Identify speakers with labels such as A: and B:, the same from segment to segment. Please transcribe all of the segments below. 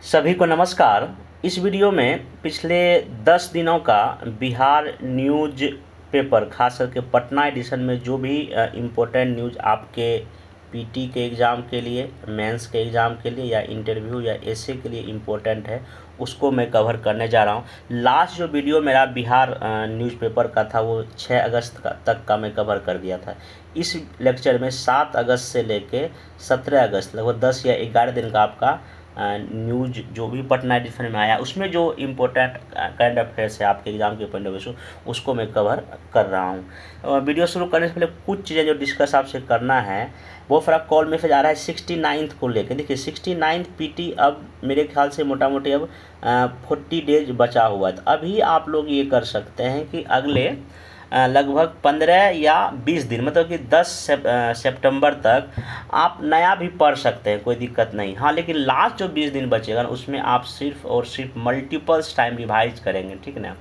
A: सभी को नमस्कार। इस वीडियो में पिछले 10 दिनों का बिहार न्यूज़ पेपर खास करके पटना एडिशन में जो भी इम्पोर्टेंट न्यूज़ आपके पीटी के एग्ज़ाम के लिए, मेंस के एग्ज़ाम के लिए या इंटरव्यू या एसए के लिए इम्पोर्टेंट है उसको मैं कवर करने जा रहा हूँ। लास्ट जो वीडियो मेरा बिहार न्यूज़पेपर का था वो 6 अगस्त तक का मैं कवर कर दिया था। इस लेक्चर में 7 अगस्त से लेके 17 अगस्त लगभग 10 या 11 दिन का आपका न्यूज़ जो भी पटना एडिशन में आया उसमें जो इम्पोर्टेंट करंट अफेयर्स है आपके एग्ज़ाम के पॉइंट ऑफ व्यू उसको मैं कवर कर रहा हूँ। वीडियो शुरू करने से पहले कुछ चीज़ें जो डिस्कस आपसे करना है वो फर्क कॉल मैसेज आ रहा है 69th को लेकर। देखिए 69th पीटी अब मेरे ख्याल से मोटा मोटी अब 40 डेज बचा हुआ है। तो अभी आप लोग ये कर सकते हैं कि अगले लगभग 15 या 20 दिन मतलब कि 10 सितंबर तक आप नया भी पढ़ सकते हैं, कोई दिक्कत नहीं। हाँ, लेकिन लास्ट जो 20 दिन बचेगा ना उसमें आप सिर्फ और सिर्फ मल्टीपल्स टाइम रिवाइज करेंगे, ठीक ना।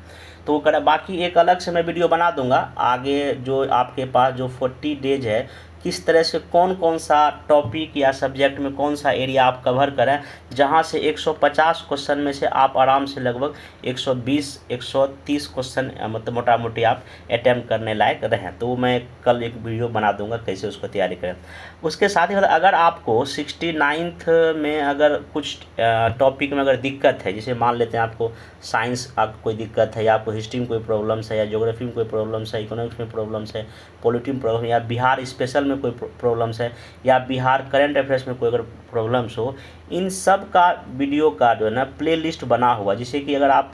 A: तो वो करें, बाकी एक अलग से मैं वीडियो बना दूंगा आगे जो आपके पास जो 40 डेज है किस तरह से कौन कौन सा टॉपिक या सब्जेक्ट में कौन सा एरिया आप कवर करें जहां से 150 क्वेश्चन में से आप आराम से लगभग 120-130 क्वेश्चन मतलब मोटा मोटी आप अटैम्प्ट करने लायक रहें। तो मैं कल एक वीडियो बना दूंगा कैसे उसको तैयारी करें। उसके साथ ही अगर आपको 69th में अगर कुछ टॉपिक में अगर दिक्कत है, जैसे मान लेते हैं आपको साइंस आपको कोई दिक्कत है या आपको हिस्ट्री में कोई प्रॉब्लम्स है या ज्योग्राफी में कोई प्रॉब्लम्स है, इकोनॉमिक्स में प्रॉब्लम्स है, पॉलिटी में प्रॉब्लम या बिहार स्पेशल में कोई प्रॉब्लम्स है या बिहार करंट अफेयर्स में कोई अगर प्रॉब्लम्स हो, इन सब का वीडियो का जो है ना प्लेलिस्ट बना हुआ। जैसे कि अगर आप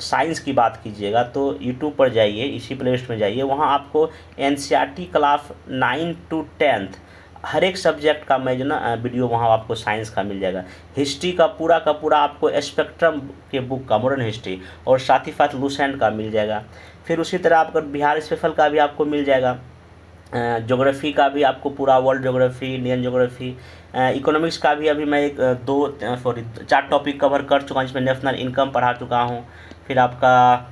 A: साइंस की बात कीजिएगा तो यूट्यूब पर जाइए, इसी प्लेलिस्ट में जाइए, वहाँ आपको एनसीईआरटी क्लास 9 to 10th हर एक सब्जेक्ट का मैं जो ना वीडियो वहाँ आपको साइंस का मिल जाएगा। हिस्ट्री का पूरा आपको स्पेक्ट्रम के बुक का मॉडर्न हिस्ट्री और साथ ही साथ लूसेंट का मिल जाएगा। फिर उसी तरह आपको बिहार स्पेशल का भी आपको मिल जाएगा। ज्योग्राफी का भी आपको पूरा world geography, Indian geography, economics का भी अभी मैं 4 टॉपिक कवर कर चुका हूँ जिसमें नेशनल इनकम पढ़ा चुका हूँ, फिर आपका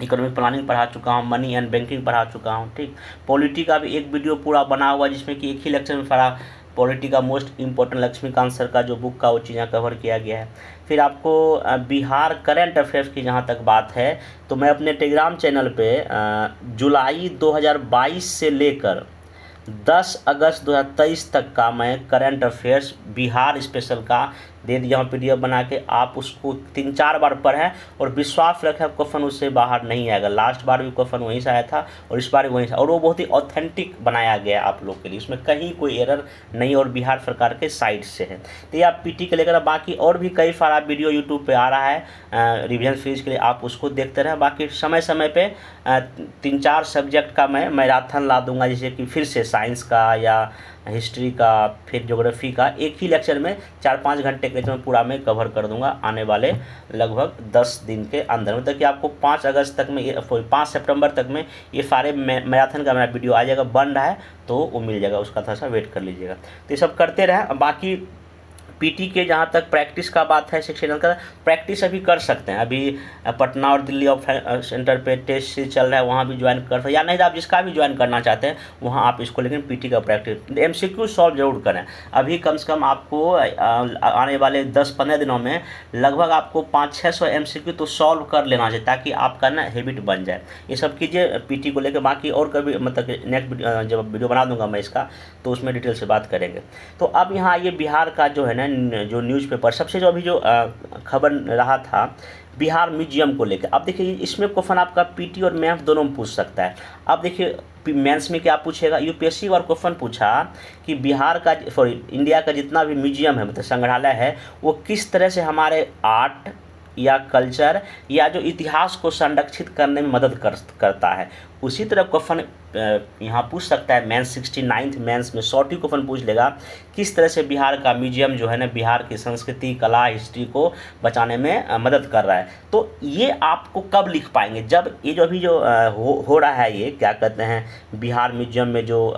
A: इकोनॉमिक प्लानिंग पढ़ा चुका हूँ, मनी एंड बैंकिंग पढ़ा चुका हूँ, ठीक। पॉलिटी का भी एक वीडियो पूरा बना हुआ जिसमें कि एक ही लेक्चर में पढ़ा पॉलिटी का मोस्ट इंपॉर्टेंट लक्ष्मीकांत सर का जो बुक का वो चीज़ें कवर किया गया है। फिर आपको बिहार करंट अफेयर्स की जहाँ तक बात है तो मैं अपने टेलीग्राम चैनल पे जुलाई 2022 से लेकर 10 अगस्त 2023 तक का मैं करंट अफेयर्स बिहार स्पेशल का दे दिया हूँ पीडीएफ बना के। आप उसको 3-4 बार पढ़ें और विश्वास रखें क्वेश्चन उससे बाहर नहीं आएगा। लास्ट बार भी क्वेश्चन वहीं से आया था और इस बार भी वहीं से, और वो बहुत ही ऑथेंटिक बनाया गया आप लोग के लिए, उसमें कहीं कोई एरर नहीं और बिहार सरकार के साइड से है। तो ये आप पीटी के लेकर बाकी और भी कई सारा वीडियो यूट्यूब पर आ रहा है रिविजन सीरीज के लिए, आप उसको देखते रहें। बाकी समय समय पर 3-4 सब्जेक्ट का मैं मैराथन ला दूंगा, जैसे कि फिर से साइंस का या हिस्ट्री का फिर ज्योग्राफी का एक ही लेक्चर में 4-5 घंटे के लेक्चर में पूरा मैं कवर कर दूंगा आने वाले लगभग 10 दिन के अंदर। मतलब कि आपको 5 अगस्त तक में 5 सितंबर तक में ये सारे मैराथन का मेरा वीडियो आ जाएगा, बन रहा है तो वो मिल जाएगा, उसका थोड़ा सा वेट कर लीजिएगा। तो ये सब करते रहें। बाकी पीटी के जहाँ तक प्रैक्टिस का बात है, सेक्शनल का प्रैक्टिस अभी कर सकते हैं। अभी पटना और दिल्ली ऑफ सेंटर पे टेस्ट सीरीज चल रहा है, वहाँ भी ज्वाइन कर सकते, या नहीं तो आप जिसका भी ज्वाइन करना चाहते हैं वहाँ आप इसको, लेकिन पीटी का प्रैक्टिस एमसीक्यू सॉल्व जरूर करें। अभी कम से कम आपको आने वाले 10-15 दिनों में लगभग आपको 500-600 एमसीक्यू तो सॉल्व कर लेना चाहिए ताकि आपका ना हैबिट बन जाए। ये सब कीजिए पीटी को लेकर। बाकी और कभी मतलब नेक्स्ट जब वीडियो बना दूंगा मैं इसका तो उसमें डिटेल से बात करेंगे। तो अब यहाँ ये बिहार का जो है ना जो न्यूज़पेपर सबसे जो अभी जो खबर रहा था बिहार म्यूजियम को लेकर। अब देखिए इसमें क्वेश्चन आपका पीटी और मेंस दोनों में पूछ सकता है। अब देखिए मेंस में क्या पूछेगा, यूपीएससी और क्वेश्चन पूछा कि बिहार का इंडिया का जितना भी म्यूजियम है मतलब संग्रहालय है वो किस तरह से हमारे आर्ट या कल्चर या जो इतिहास को संरक्षित करने में मदद करता है। उसी तरह क्वेश्चन यहाँ पूछ सकता है मेंस 69th मेंस में शॉर्ट ही क्वेश्चन पूछ लेगा किस तरह से बिहार का म्यूजियम जो है ना बिहार की संस्कृति कला हिस्ट्री को बचाने में मदद कर रहा है। तो ये आपको कब लिख पाएंगे, जब ये जो अभी जो हो रहा है ये क्या कहते हैं बिहार म्यूजियम में जो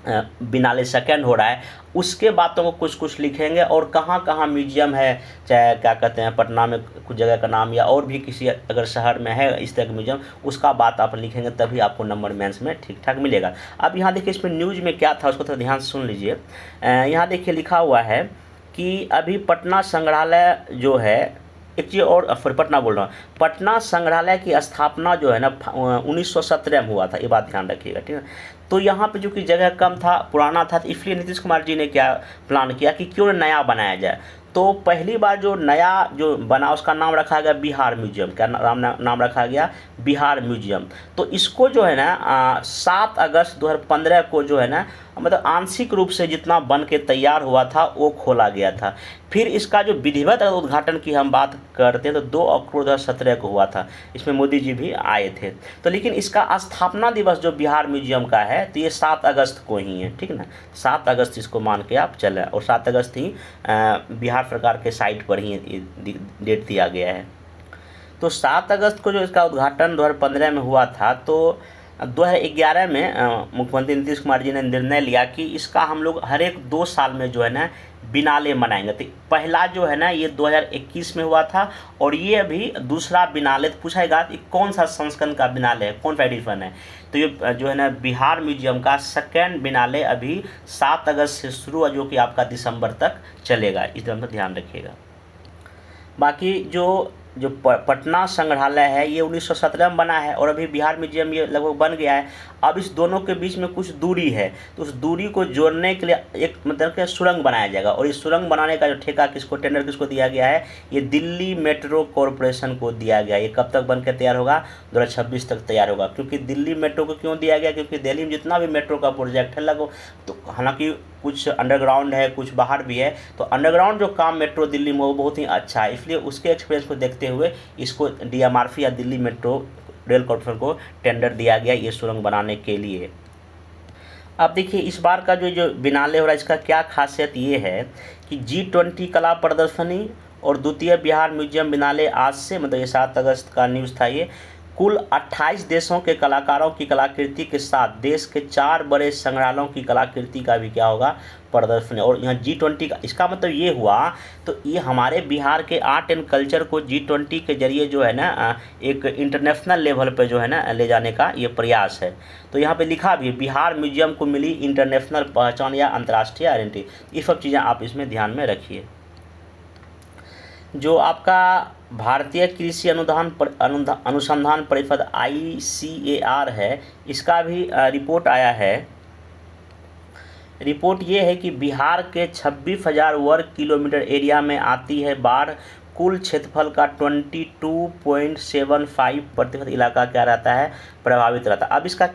A: बिनाले सेकेंड हो रहा है उसके बातों को कुछ कुछ लिखेंगे और कहाँ कहाँ म्यूजियम है, चाहे क्या कहते हैं पटना में कुछ जगह का नाम या और भी किसी अगर शहर में है इस तरह का म्यूजियम उसका बात आप लिखेंगे तभी आपको नंबर मेंस में ठीक ठाक मिलेगा। अब यहाँ देखिए इसमें न्यूज़ में क्या था उसको थोड़ा ध्यान से सुन लीजिए। यहाँ देखिए लिखा हुआ है कि अभी पटना संग्रहालय जो है, एक चीज़ और फिर पटना बोल रहा हूँ, पटना संग्रहालय की स्थापना जो है ना 1917 में हुआ था, ये बात ध्यान रखिएगा, ठीक है। तो यहाँ पे जो कि जगह कम था, पुराना था, तो इसलिए नीतीश कुमार जी ने क्या प्लान किया कि क्यों न नया बनाया जाए। तो पहली बार जो नया जो बना उसका नाम रखा गया बिहार म्यूजियम। क्या नाम रखा गया? बिहार म्यूजियम। तो इसको जो है ना 7 अगस्त 2015 को जो है ना, मतलब आंशिक रूप से जितना बन के तैयार हुआ था वो खोला गया था। फिर इसका जो विधिवत उद्घाटन की हम बात करते हैं तो 2 अक्टूबर 2017 को हुआ था। इसमें मोदी जी भी आए थे। तो लेकिन इसका स्थापना दिवस जो बिहार म्यूजियम का है तो ये 7 अगस्त को ही है, ठीक ना। 7 अगस्त इसको मान के आप चलें, और 7 अगस्त ही बिहार सरकार के साइट पर ही डेट दिया गया है। तो 7 अगस्त को जो इसका उद्घाटन 2015 में हुआ था, तो 2011 में मुख्यमंत्री नीतीश कुमार जी ने निर्णय लिया कि इसका हम लोग हर एक 2 साल में जो है ना बिनाले मनाएंगे। तो पहला जो है ना ये 2021 में हुआ था, और ये अभी दूसरा बिनाले। तो पूछेगा कि कौन सा संस्करण का बिनाले है, कौन सा एडिशन है, तो ये जो है ना बिहार म्यूजियम का सेकेंड बिनाले अभी 7 अगस्त से शुरू है, जो कि आपका दिसंबर तक चलेगा। इस तरह पर ध्यान रखिएगा। बाकी जो पटना संग्रहालय है ये 1917 में बना है, और अभी बिहार म्यूजियम ये लगभग बन गया है। अब इस दोनों के बीच में कुछ दूरी है, तो उस दूरी को जोड़ने के लिए एक मतलब कि सुरंग बनाया जाएगा। और इस सुरंग बनाने का जो ठेका किसको, टेंडर किसको दिया गया है? ये दिल्ली मेट्रो कॉरपोरेशन को दिया गया। ये कब तक बन के तैयार होगा? 2026 तक तैयार होगा। क्योंकि दिल्ली मेट्रो को क्यों दिया गया? क्योंकि दिल्ली में जितना भी मेट्रो का प्रोजेक्ट है लगभग, तो हालांकि कुछ अंडरग्राउंड है, कुछ बाहर भी है, तो अंडरग्राउंड जो काम मेट्रो दिल्ली में वो बहुत ही अच्छा है। इसलिए उसके एक्सपीरियंस को देखते हुए इसको DMRC या दिल्ली मेट्रो रेल कॉर्पोरेशन को टेंडर दिया गया ये सुरंग बनाने के लिए। अब देखिए इस बार का जो बिनाले हो रहा है, इसका क्या खासियत ये है कि G20 कला प्रदर्शनी और द्वितीय बिहार म्यूजियम बिनाले आज से, मतलब ये 7 अगस्त का न्यूज़ था ये, कुल 28 देशों के कलाकारों की कलाकृति के साथ देश के 4 बड़े संग्रहालयों की कलाकृति का भी क्या होगा? प्रदर्शनी। और यहाँ G20 का इसका मतलब ये हुआ, तो ये हमारे बिहार के आर्ट एंड कल्चर को G20 के जरिए जो है ना एक इंटरनेशनल लेवल पे जो है ना ले जाने का ये प्रयास है। तो यहाँ पे लिखा भी है बिहार म्यूजियम को मिली इंटरनेशनल पहचान या अंतर्राष्ट्रीय आइडेंटिटी। ये सब चीज़ें आप इसमें ध्यान में रखिए। जो आपका भारतीय कृषि अनुसंधान परिषद ICAR है, इसका भी रिपोर्ट आया है। रिपोर्ट ये है कि बिहार के 26,000 वर्ग किलोमीटर एरिया में आती है बाढ़। कुल क्षेत्रफल का 22.75% इलाका क्या रहता है? प्रभावित रहता है। अब इसका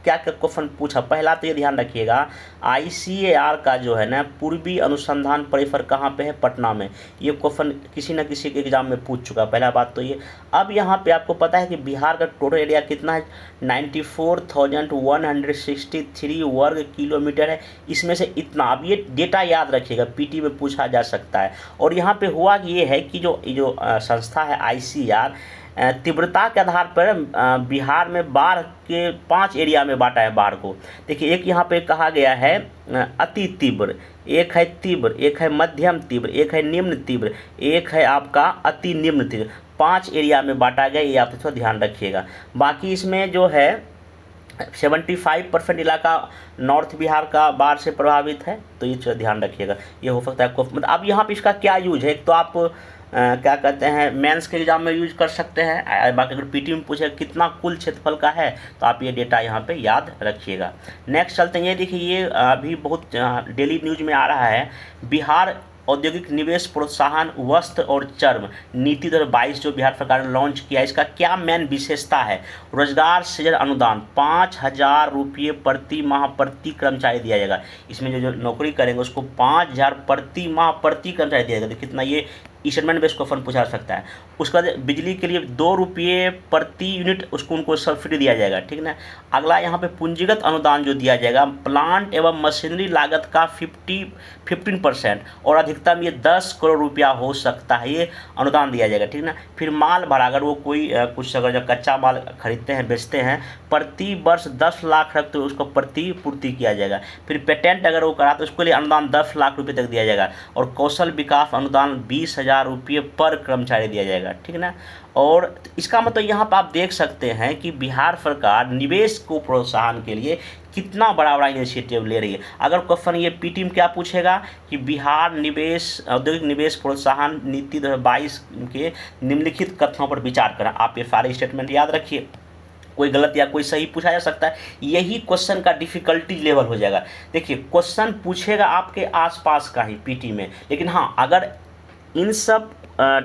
A: क्या क्वेश्चन पूछा, पहला तो ये ध्यान रखिएगा ICAR का जो है ना पूर्वी अनुसंधान परिसर कहाँ पे है? पटना में। ये क्वेश्चन किसी न किसी के एग्जाम में पूछ चुका, पहला बात तो ये। अब यहाँ पे आपको पता है कि बिहार का टोटल एरिया कितना है? 94,163 वर्ग किलोमीटर है। इसमें से इतना, अब ये डेटा याद रखिएगा, PT में पूछा जा सकता है। और यहाँ पे हुआ कि ये है कि जो संस्था है ICAR, तीव्रता के आधार पर बिहार में बाढ़ के 5 एरिया में बांटा है बाढ़ को। देखिए एक यहाँ पे कहा गया है अति तीव्र, एक है तीव्र, एक है मध्यम तीव्र, एक है निम्न तीव्र, एक है आपका अति निम्न तीव्र। 5 एरिया में बांटा गया, ये आप थोड़ा ध्यान रखिएगा। बाकी इसमें जो है 75% इलाका नॉर्थ बिहार का बाढ़ से प्रभावित है, तो ये ध्यान रखिएगा। ये हो सकता है आपको, मतलब अब यहाँ पे इसका क्या यूज है? एक तो आप क्या कहते हैं मेंस के एग्जाम में यूज कर सकते हैं। बाकी अगर PT में पूछे कितना कुल क्षेत्रफल का है, तो आप ये डेटा यहाँ पे याद रखिएगा। नेक्स्ट चलते हैं, ये देखिए ये अभी बहुत डेली न्यूज में आ रहा है। बिहार औद्योगिक निवेश प्रोत्साहन वस्त्र और चर्म नीति 2022 जो बिहार सरकार ने लॉन्च किया, इसका क्या मेन विशेषता है? रोजगार सृजन अनुदान 5,000 रुपये प्रति माह प्रति कर्मचारी दिया जाएगा। इसमें जो नौकरी करेंगे उसको 5,000 प्रति माह प्रति कर्मचारी दिया जाएगा। तो कितना ये इंस्टॉलमेंट बेस्ड क्वेश्चन पूछा जा सकता है। उसके बाद बिजली के लिए 2 रुपये प्रति यूनिट उसको उनको सब्सिडी दिया जाएगा, ठीक ना। अगला यहाँ पे पूंजीगत अनुदान जो दिया जाएगा, प्लांट एवं मशीनरी लागत का 15% और अधिकतम ये 10 करोड़ रुपया हो सकता है, ये अनुदान दिया जाएगा, ठीक ना। फिर माल भाड़ा, अगर वो कोई कुछ अगर जब कच्चा माल खरीदते हैं बेचते हैं, प्रति वर्ष 10 लाख रखते हुए उसको प्रतिपूर्ति किया जाएगा। फिर पेटेंट अगर वो करा तो उसके लिए अनुदान 10 लाख रुपये तक दिया जाएगा। और कौशल विकास अनुदान 20,000 रुपये पर कर्मचारी दिया जाएगा, ठीक ना। और इसका मतलब यहाँ पर आप देख सकते हैं कि बिहार सरकार निवेश को प्रोत्साहन के लिए कितना बड़ा बड़ा इनिशिएटिव ले रही है। अगर क्वेश्चन ये पीटी में क्या पूछेगा कि बिहार निवेश औद्योगिक निवेश प्रोत्साहन नीति 2022 के निम्नलिखित कथनों पर विचार करें। आप ये सारे स्टेटमेंट याद रखिए, कोई गलत या कोई सही पूछा जा सकता है, यही क्वेश्चन का डिफिकल्टी लेवल हो जाएगा। देखिए क्वेश्चन पूछेगा आपके आसपास का ही पीटी में, लेकिन हाँ अगर इन सब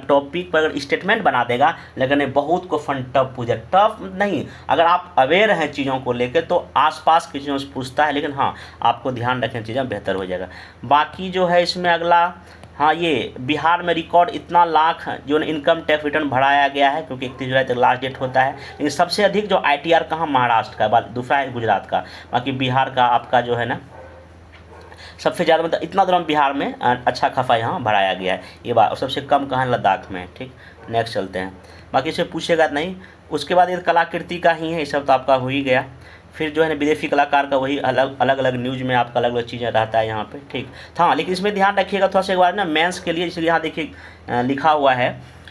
A: टॉपिक पर अगर स्टेटमेंट बना देगा, लेकिन बहुत क्वेश्चन टफ पूछा, टफ नहीं, अगर आप अवेयर हैं चीज़ों को लेकर तो आसपास की चीज़ों से पूछता है, लेकिन हाँ आपको ध्यान रखने चीज़ें बेहतर हो जाएगा। बाकी जो है इसमें अगला, हाँ ये बिहार में रिकॉर्ड इतना लाख जो इनकम टैक्स रिटर्न भराया गया है, क्योंकि 31 जुलाई तक लास्ट डेट होता है। लेकिन सबसे अधिक जो ITR कहाँ, महाराष्ट्र का, दूसरा है गुजरात का, बाकी बिहार का आपका जो है ना सबसे ज़्यादा, मतलब इतना दौरान बिहार में अच्छा खासा यहाँ भराया गया है ये बात, और सबसे कम कहाँ, लद्दाख में। ठीक, नेक्स्ट चलते हैं। बाकी इसे पूछेगा नहीं। उसके बाद ये कलाकृति का ही है, ये सब तो आपका हो ही गया। फिर जो है ना विदेशी कलाकार का वही अलग अलग न्यूज़ में आपका अलग अलग चीज़ें रहता है यहाँ पे। ठीक था, लेकिन इसमें ध्यान रखिएगा थोड़ा सा एक बार ना मेंस के लिए, इसलिए यहाँ देखिए लिखा हुआ है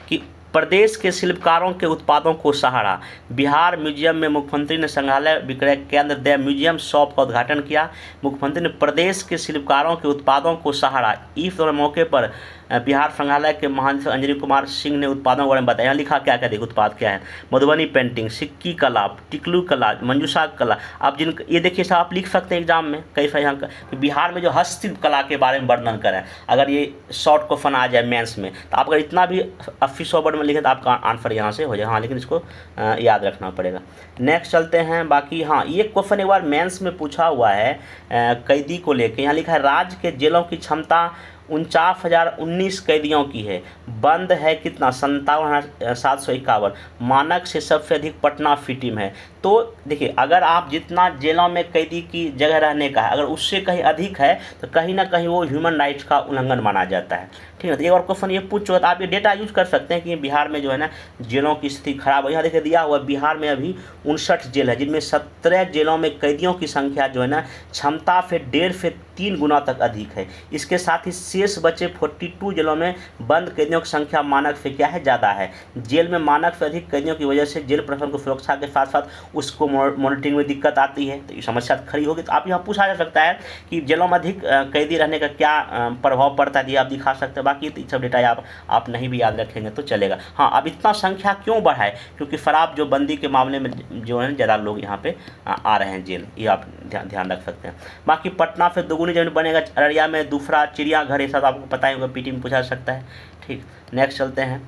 A: कि प्रदेश के शिल्पकारों के उत्पादों को सहारा। बिहार म्यूजियम में मुख्यमंत्री ने संग्रहालय विक्रय केंद्र द म्यूजियम शॉप का उद्घाटन किया। मुख्यमंत्री ने प्रदेश के शिल्पकारों के उत्पादों को सहारा। इस मौके पर बिहार संग्रहालय के महानिदेशक अंजनी कुमार सिंह ने उत्पादों के बारे में बताया। यहाँ लिखा क्या क्या, देखो उत्पाद क्या है, मधुबनी पेंटिंग, सिक्की कला, टिकलू कला, मंजूषा कला। आप जिन ये देखिए साहब आप लिख सकते हैं एग्जाम में कई सारे यहाँ का बिहार में जो हस्तशिल्प कला के बारे में वर्णन करें। अगर ये शॉर्ट क्वेश्चन आ जाए मेंस में, तो आप अगर इतना भी 80-100 वर्ड में लिखें तो आपका आंसर यहाँ से हो जाए। हाँ लेकिन इसको याद रखना पड़ेगा। नेक्स्ट चलते हैं। बाकी हाँ ये क्वेश्चन एक बार मेंस में पूछा हुआ है कैदी को लेकर। यहाँ लिखा है राज्य के जेलों की क्षमता 49,019 कैदियों की है, बंद है कितना, 57,751। मानक से सबसे अधिक पटना सिटी में है। तो देखिए अगर आप जितना जेलों में कैदी की जगह रहने का है, अगर उससे कहीं अधिक है तो कहीं ना कहीं वो ह्यूमन राइट्स का उल्लंघन माना जाता है। ठीक है, तो एक और क्वेश्चन ये पूछ चुका, तो आप ये डेटा यूज कर सकते हैं कि बिहार में जो है ना जेलों की स्थिति खराब है। यहाँ देखिए दिया हुआ बिहार में अभी 59 जेल है, जिनमें 17 जेलों में कैदियों की संख्या जो है ना क्षमता से 1.5 से 3 गुना तक अधिक है। इसके साथ ही शेष बचे 42 जेलों में बंद कैदियों की संख्या मानक से क्या है, ज़्यादा है। जेल में मानक से अधिक कैदियों की वजह से जेल प्रशासन को सुरक्षा के साथ साथ उसको मॉनिटरिंग में दिक्कत आती है, तो ये समस्या खड़ी होगी। तो आप यहाँ पूछा जा सकता है कि जेलों में अधिक कैदी रहने का क्या प्रभाव पड़ता है, ये आप दिखा सकते हैं। बाकी तो सब डेटा आप नहीं भी याद रखेंगे तो चलेगा। हाँ अब इतना संख्या क्यों बढ़ा है, क्योंकि शराब जो बंदी के मामले में जो है ज़्यादा लोग यहाँ पे आ रहे हैं जेल, ये आप ध्यान रख सकते हैं। बाकी पटना फिर दोगुनी जमीन बनेगा, अररिया में दूसरा चिड़ियाघर, ये सब आपको पता ही होगा, पीटी में पूछा जा सकता है। ठीक, नेक्स्ट चलते हैं।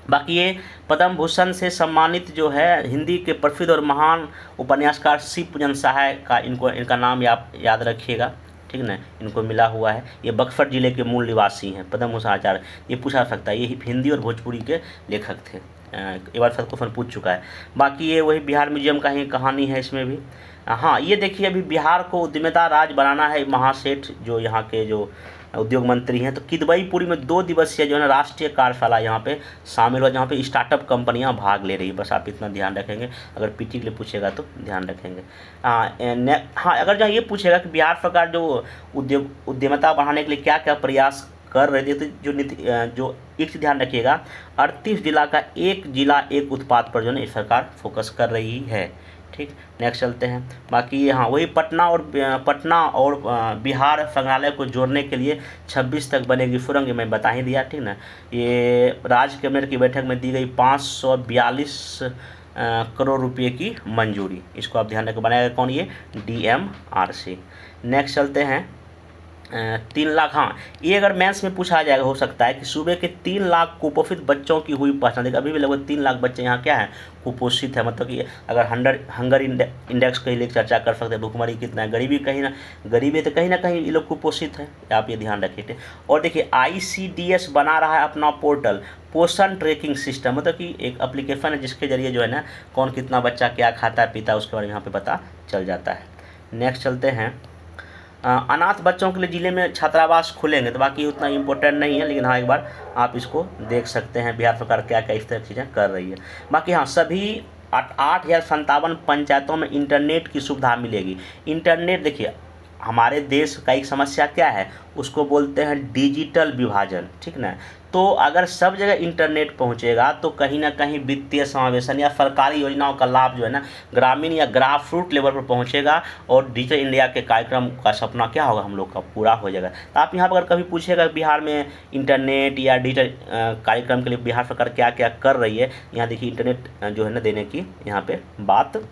A: बाकी ये पद्म भूषण से सम्मानित जो है हिंदी के प्रसिद्ध और महान उपन्यासकार शिव पूजन सहाय का इनका नाम आप याद रखिएगा। ठीक ना, इनको मिला हुआ है। ये बक्सर जिले के मूल निवासी हैं, पद्म भूषण आचार्य, ये पूछा सकता है। ये हिंदी और भोजपुरी के लेखक थे, एक बार सब क्वेश्चन पूछ चुका है। बाकी ये वही बिहार म्यूजियम का ही कहानी है इसमें भी। हाँ ये देखिए अभी बिहार को उद्यमिता राज्य बनाना है। महासेठ जो यहाँ के जो उद्योग मंत्री हैं, तो किदवईपुरी में 2 दिवसीय जो है ना राष्ट्रीय कार्यशाला यहाँ पे शामिल हो, जहाँ पे स्टार्टअप कंपनियाँ भाग ले रही है। बस आप इतना ध्यान रखेंगे, अगर पीटी के लिए पूछेगा तो ध्यान रखेंगे। हाँ अगर जहाँ ये पूछेगा कि बिहार सरकार जो उद्यमिता बढ़ाने के लिए क्या क्या प्रयास कर रहे थे, तो जो एक चीज़ ध्यान रखिएगा, 38 जिला का एक जिला एक उत्पाद पर जो है सरकार फोकस कर रही है। ठीक, नेक्स्ट चलते हैं। बाकी हाँ वही पटना और बिहार संग्रहालय को जोड़ने के लिए 26 तक बनेगी सुरंग, मैं बता ही दिया। ठीक ना, ये राज्य कैबिनेट की बैठक में दी गई 542 करोड़ रुपए की मंजूरी, इसको आप ध्यान रखें। बनाएगा कौन, ये DMRC। नेक्स्ट चलते हैं। 3 लाख, हाँ ये अगर मैथ्स में पूछा जाएगा, हो सकता है कि सूबे के 3 लाख कुपोषित बच्चों की हुई पहचान। देखिए अभी भी लगभग 3 लाख बच्चे यहाँ क्या है, कुपोषित है। मतलब कि अगर हंगर इंडेक्स कहीं लेकर चर्चा कर सकते हैं, भुखमरी कितना है, गरीबी तो कहीं ना कहीं ये लोग कुपोषित है, आप ये ध्यान रखिए। और देखिए ICDS बना रहा है अपना पोर्टल, पोषण ट्रैकिंग सिस्टम, मतलब कि एक एप्लीकेशन है जिसके जरिए जो है ना कौन कितना बच्चा क्या खाता पीता है उसके बारे में यहाँ पे पता चल जाता है। नेक्स्ट चलते हैं। अनाथ बच्चों के लिए ज़िले में छात्रावास खुलेंगे, तो बाकी उतना इम्पोर्टेंट नहीं है, लेकिन हाँ एक बार आप इसको देख सकते हैं बिहार सरकार क्या क्या इस तरह की चीज़ें कर रही है। बाकी हाँ सभी 8,057 पंचायतों में इंटरनेट की सुविधा मिलेगी। इंटरनेट देखिए हमारे देश का एक समस्या क्या है, उसको बोलते हैं डिजिटल विभाजन, ठीक ना। तो अगर सब जगह इंटरनेट पहुंचेगा तो कहीं ना कहीं वित्तीय समावेशन या सरकारी योजनाओं का लाभ जो है ना ग्रामीण या ग्रास रूट लेवल पर पहुंचेगा, और डिजिटल इंडिया के कार्यक्रम का सपना क्या होगा, हम लोग का पूरा हो जाएगा। तो आप यहाँ पर अगर कभी पूछेगा बिहार में इंटरनेट या डिजिटल कार्यक्रम के लिए बिहार सरकार क्या क्या कर रही है, यहाँ देखिए इंटरनेट जो है ना देने की यहाँ पे बात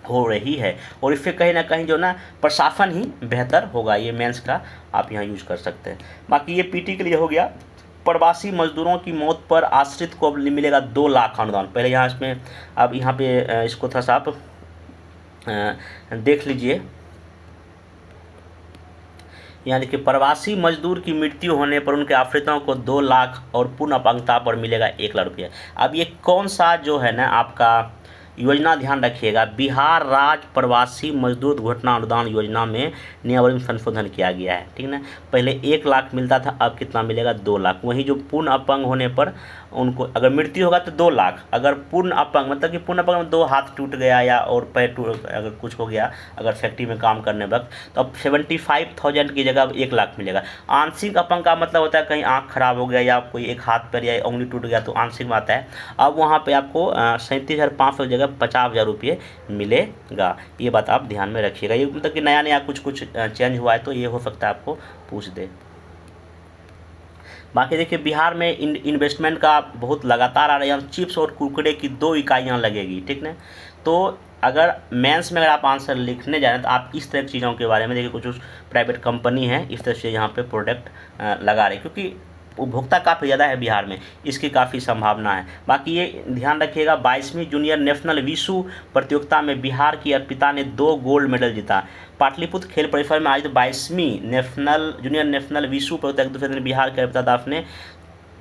A: हो रही है, और इससे कहीं ना कहीं जो ना प्रशासन ही बेहतर होगा। ये मेंस का आप यहाँ यूज कर सकते हैं। बाकी ये पीटी के लिए हो गया। प्रवासी मजदूरों की मौत पर आश्रित को अब मिलेगा 2 लाख अनुदान। पहले यहाँ इसमें अब यहाँ पे इसको थोड़ा सा आप देख लीजिए। यहाँ देखिए प्रवासी मजदूर की मृत्यु होने पर उनके आश्रितों को 2 लाख और पूर्ण अपंगता पर मिलेगा 1 लाख रुपया। अब ये कौन सा जो है ना आपका योजना, ध्यान रखिएगा, बिहार राज्य प्रवासी मजदूर दुर्घटना अनुदान योजना में नियमावली में संशोधन किया गया है, ठीक ना। पहले 1 लाख मिलता था, अब कितना मिलेगा 2 लाख। वहीं जो पूर्ण अपंग होने पर उनको अगर मृत्यु होगा तो 2 लाख, अगर पूर्ण अपंग मतलब कि पूर्ण अपंग में 2 हाथ टूट गया या और पैर टूट अगर कुछ हो गया अगर फैक्ट्री में काम करने वक्त, तो अब 75,000 की जगह 1 लाख मिलेगा। आंशिक अपंग का मतलब होता है कहीं आँख खराब हो गया या कोई एक हाथ पैर या उंगली टूट गया तो आंशिक में आता है। अब वहाँ पर आपको 37,500 की जगह 50,000 रुपये मिलेगा। ये बात आप ध्यान में रखिएगा। ये मतलब कि नया नया कुछ चेंज हुआ है तो ये हो सकता है आपको पूछ दे। बाकी देखिए बिहार में इन्वेस्टमेंट का बहुत लगातार आ रहा है। यहाँ चिप्स और कुरकुरे की 2 इकाइयाँ लगेगी, ठीक ना। तो अगर मेंस में अगर आप आंसर लिखने जा रहे हैं तो आप इस तरह की चीज़ों के बारे में देखिए, कुछ प्राइवेट कंपनी है इस तरह से यहाँ पे प्रोडक्ट लगा रही, क्योंकि उपभोक्ता काफ़ी ज़्यादा है बिहार में, इसकी काफ़ी संभावना है। बाकी ये ध्यान रखिएगा 22वीं जूनियर नेशनल विशु प्रतियोगिता में बिहार की अर्पिता ने 2 गोल्ड मेडल जीता। पाटलिपुत्र खेल परिसर में आयोजित 22वीं जूनियर नेशनल विशु प्रतियोगिता दूसरे दिन बिहार के अर्पिता दास ने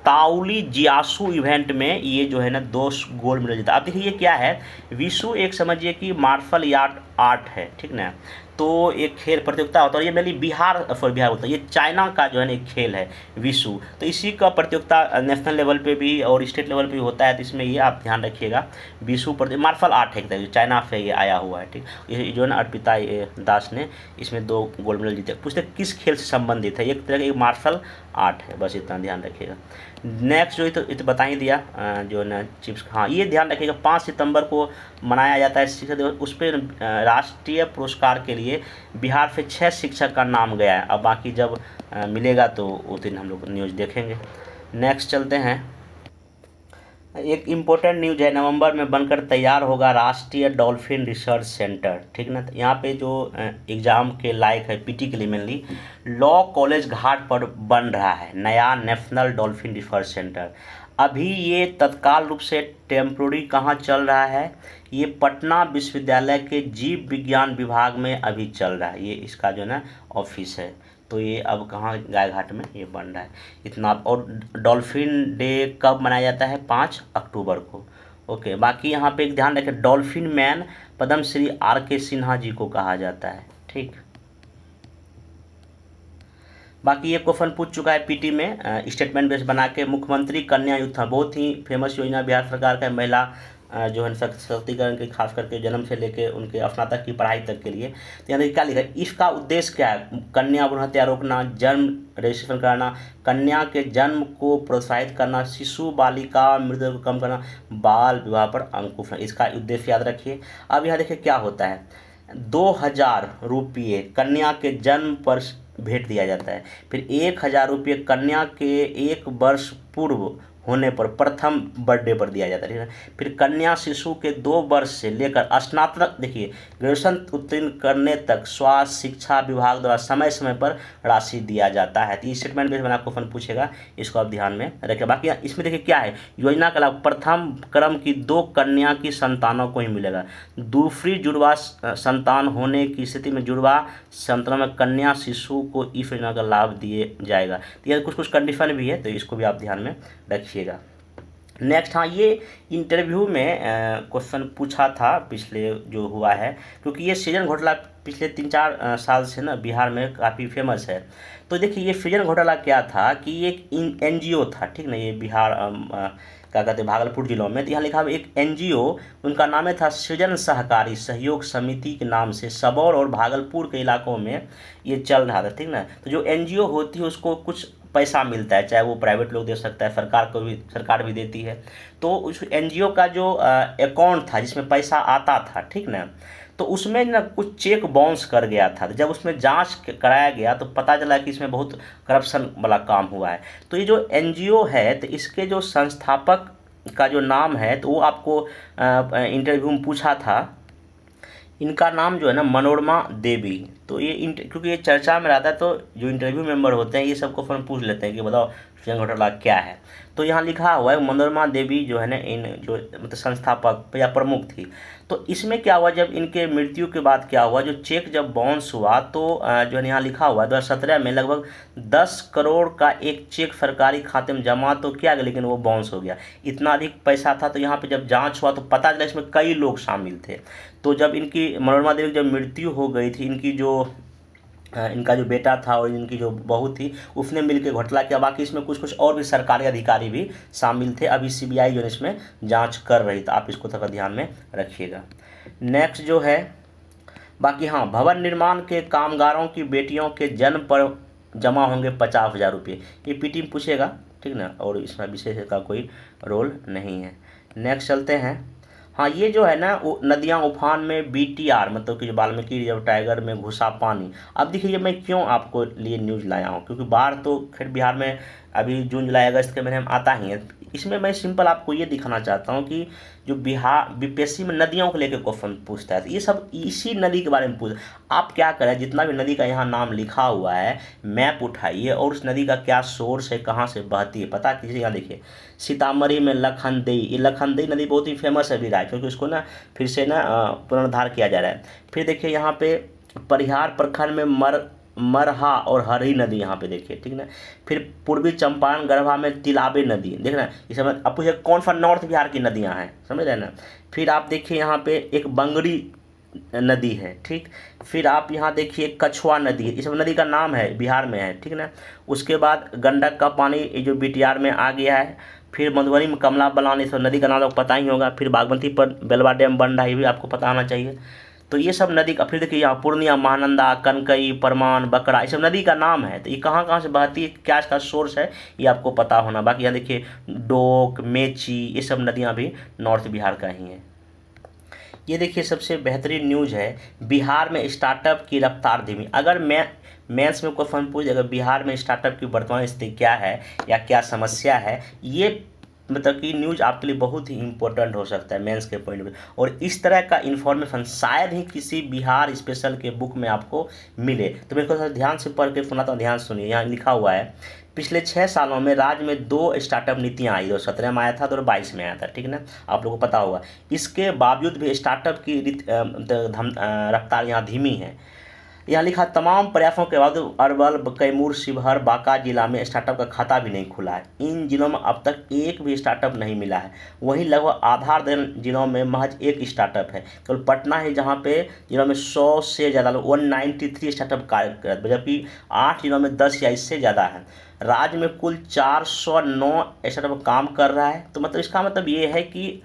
A: ताउली जियासु इवेंट में ये जो है ना 2 गोल्ड मेडल जीता। अब देखिए ये क्या है, विशु एक समझिए कि मार्शल आर्ट है, ठीक ना। तो एक खेल प्रतियोगिता होता है, ये मेनली बिहार होता है, ये चाइना का जो है ना एक खेल है विशु। तो इसी का प्रतियोगिता नेशनल लेवल पे भी और स्टेट लेवल पे भी होता है। तो इसमें ये आप ध्यान रखिएगा, विशु मार्शल आर्ट है, चाइना से ये आया हुआ है, ठीक। ये जो है ना अर्पिता दास ने इसमें 2 गोल्ड मेडल जीते। पूछते किस खेल से संबंधित है, एक तरह का मार्शल आर्ट है, बस इतना ध्यान रखिएगा। नेक्स्ट जो ये तो बता ही दिया जो ना चिप्स, हाँ ये ध्यान रखिएगा 5 सितंबर को मनाया जाता है शिक्षक दिवस। उस पर राष्ट्रीय पुरस्कार के लिए बिहार से 6 शिक्षक का नाम गया है। अब बाकी जब मिलेगा तो उस दिन हम लोग न्यूज़ देखेंगे। नेक्स्ट चलते हैं। एक इम्पोर्टेंट न्यूज है, नवंबर में बनकर तैयार होगा राष्ट्रीय डॉल्फिन रिसर्च सेंटर, ठीक ना। तो यहाँ पे जो एग्ज़ाम के लायक है पीटी के लिए मेनली लॉ कॉलेज घाट पर बन रहा है नया नेशनल डॉल्फिन रिसर्च सेंटर। अभी ये तत्काल रूप से टेम्प्रोरी कहाँ चल रहा है, ये पटना विश्वविद्यालय के जीव विज्ञान विभाग में अभी चल रहा है, ये इसका जो ना ऑफिस है। तो ये अब कहाँ गाय घाट में ये बन रहा है इतना। और डॉल्फिन डे कब मनाया जाता है, 5 अक्टूबर को। ओके, बाकी यहाँ पे एक ध्यान रखें, dolphin man Padmashri RK Sinha ji को कहा जाता है, ठीक। बाकी ये क्वेश्चन पूछ चुका है पीटी में, स्टेटमेंट बेस बना के मुख्यमंत्री कन्या योजना, बहुत ही फेमस योजना बिहार सरकार का, महिला जो है सशक्तिकरण के खास करके जन्म से लेके उनके स्नातक की पढ़ाई तक के लिए। तो यहाँ देखिए क्या लिखा है, इसका उद्देश्य क्या है, कन्या भ्रूण हत्या रोकना, जन्म रजिस्ट्रेशन कराना, कन्या के जन्म को प्रोत्साहित करना, शिशु बालिका मृत्यु को कम करना, बाल विवाह पर अंकुश, इसका उद्देश्य याद रखिए। अब यहाँ देखिए क्या होता है, 2,000 रुपये कन्या के जन्म पर भेंट दिया जाता है। फिर 1,000 रुपये कन्या के 1 वर्ष पूर्व होने पर प्रथम बर्थडे पर दिया जाता है। फिर कन्या शिशु के 2 वर्ष से लेकर स्नातक देखिए ग्रेजुएशन उत्तीर्ण करने तक स्वास्थ्य शिक्षा विभाग द्वारा समय समय पर राशि दिया जाता है। तो ये स्टेटमेंट बेस बना क्वेश्चन पूछेगा, इसको आप ध्यान में रखें। बाकी इसमें देखिए क्या है, योजना का लाभ प्रथम क्रम की 2 कन्या की संतानों को ही मिलेगा। दूसरी जुड़वा संतान होने की स्थिति में जुड़वा संतानों में कन्या शिशु को इस योजना का लाभ दिए जाएगा। तो यह कुछ कंडीशन भी है, तो इसको भी आप ध्यान में रखिएगा। नेक्स्ट, हाँ, ये इंटरव्यू में क्वेश्चन पूछा था पिछले जो हुआ है, क्योंकि ये सृजन घोटाला पिछले 3-4 साल से ना बिहार में काफ़ी फेमस है। तो देखिए, ये सृजन घोटाला क्या था कि ये एक एनजीओ था, ठीक ना, ये बिहार क्या कहते हैं, भागलपुर जिलों में। तो यहाँ लिखा हुआ एक एनजीओ, उनका नाम था सृजन सहकारी सहयोग समिति के नाम से सबौर और भागलपुर के इलाकों में ये चल रहा था, ठीक ना। तो जो एनजीओ होती है उसको कुछ पैसा मिलता है, चाहे वो प्राइवेट लोग दे सकता है, सरकार भी देती है। तो उस एनजीओ का जो अकाउंट था जिसमें पैसा आता था, ठीक ना, तो उसमें ना कुछ चेक बाउंस कर गया था। तो जब उसमें जांच कराया गया तो पता चला कि इसमें बहुत करप्शन वाला काम हुआ है। तो ये जो एनजीओ है, तो इसके जो संस्थापक का जो नाम है, तो वो आपको इंटरव्यू में पूछा था। इनका नाम जो है ना मनोरमा देवी। तो ये क्योंकि ये चर्चा में रहता है, तो जो इंटरव्यू मेंबर होते हैं ये सबको फिर पूछ लेते हैं कि बताओ सृजन घोटाला क्या है। तो यहाँ लिखा हुआ है मनोरमा देवी जो है ना, इन जो मतलब संस्थापक या प्रमुख थी। तो इसमें क्या हुआ, जब इनके मृत्यु के बाद क्या हुआ, जो चेक जब बाउंस हुआ तो जो है यहाँ लिखा हुआ 2017 में लगभग 10 करोड़ का एक चेक सरकारी खाते में जमा तो किया गया, लेकिन वो बाउंस हो गया। इतना अधिक पैसा था। तो यहाँ पे जब जांच हुआ तो पता चला इसमें कई लोग शामिल थे। तो जब इनकी मनोरमा देवी जब मृत्यु हो गई थी, इनका जो बेटा था और इनकी जो बहू थी, उसने मिलकर घोटाला किया। बाकी इसमें कुछ और भी सरकारी अधिकारी भी शामिल थे। अभी सीबीआई जो है इसमें जांच कर रही, तो आप इसको थोड़ा ध्यान में रखिएगा। नेक्स्ट जो है, बाकी हाँ, भवन निर्माण के कामगारों की बेटियों के जन्म पर जमा होंगे 50,000 रुपये, ये पीटी में पूछेगा, ठीक ना, और इसमें विशेष का कोई रोल नहीं है। नेक्स्ट चलते हैं। हाँ, ये जो है ना, वो नदियाँ उफान में बीटीआर मतलब कि जो वाल्मीकि रिजर्व टाइगर में घुसा पानी। अब देखिए मैं क्यों आपको लिए न्यूज़ लाया हूँ, क्योंकि बाढ़ तो खैर बिहार में अभी जून जुलाई अगस्त के महीने में आता ही है। इसमें मैं सिंपल आपको ये दिखाना चाहता हूँ कि जो बिहार बीपीएससी में नदियों को लेकर क्वेश्चन पूछता है, तो ये सब इसी नदी के बारे में पूछ। आप क्या करें, जितना भी नदी का यहाँ नाम लिखा हुआ है, मैप उठाइए और उस नदी का क्या सोर्स है, कहाँ से बहती है पता कीजिए। यहाँ देखिए, सीतामढ़ी में लखनदेई, ये लखनदेई नदी बहुत ही फेमस है अभी क्योंकि उसको ना फिर से ना पुनरुद्धार किया जा रहा है। फिर देखिए यहाँ पे परिहार प्रखंड में मरहा और हरही नदी यहाँ पे देखिए, ठीक ना। फिर पूर्वी चंपारण गढ़वा में तिलाबे नदी, देख रहे हैं। इस समय अब पूछे कौन सा नॉर्थ बिहार की नदियाँ हैं, समझ रहे हैं ना। फिर आप देखिए यहाँ पे एक बंगड़ी नदी है, ठीक। फिर आप यहाँ देखिए कछुआ नदी है, इस नदी का नाम है, बिहार में है, ठीक ना। उसके बाद गंडक का पानी ये जो बीटीआर में आ गया है। फिर मधुबनी में कमला बलान, इस नदी का नाम आपको पता ही होगा। फिर बागमती पर बेलवा डैम बन रहा है, ये भी आपको पता होना चाहिए। तो ये सब नदी का, फिर देखिए यहाँ पूर्णिया, महानंदा, कनकई, परमान, बकरा, ये सब नदी का नाम है। तो ये कहाँ कहाँ से बहती है, क्या इसका सोर्स है, ये आपको पता होना। बाकी यहाँ देखिए डोक, मेची, ये सब नदियाँ भी नॉर्थ बिहार का ही हैं। ये देखिए सबसे बेहतरीन न्यूज़ है, बिहार में स्टार्टअप की रफ्तार धीमी। अगर मेंस में क्वेश्चन पूछ, अगर बिहार में स्टार्टअप की वर्तमान स्थिति क्या है या क्या समस्या है, ये मतलब कि न्यूज़ आपके लिए बहुत ही इंपॉर्टेंट हो सकता है मेंस के पॉइंट में। और इस तरह का इन्फॉर्मेशन शायद ही किसी बिहार स्पेशल के बुक में आपको मिले। तो मेरे को ध्यान से पढ़ के सुनाता हूँ, ध्यान सुनिए। यहाँ लिखा हुआ है, पिछले 6 सालों में राज्य में 2 स्टार्टअप नीतियाँ आई, 2017 में आया था, 2022 में आया था, ठीक ना, आप लोगों को पता होगा। इसके बावजूद भी स्टार्टअप की रफ्तार यहाँ धीमी है। यहाँ लिखा, तमाम प्रयासों के बाद अरवल, कैमूर, शिवहर, बांका जिला में स्टार्टअप का खाता भी नहीं खुला है। इन जिलों में अब तक एक भी स्टार्टअप नहीं मिला है। वहीं लगभग आधार जिलों में महज एक स्टार्टअप है। केवल पटना है जहाँ पे जिलों में 100 से ज़्यादा लोग 193 स्टार्टअप कार्य कर, जबकि 8 जिलों में 10 या इससे ज़्यादा है। राज्य में कुल 409 स्टार्टअप काम कर रहा है। तो मतलब इसका मतलब ये है कि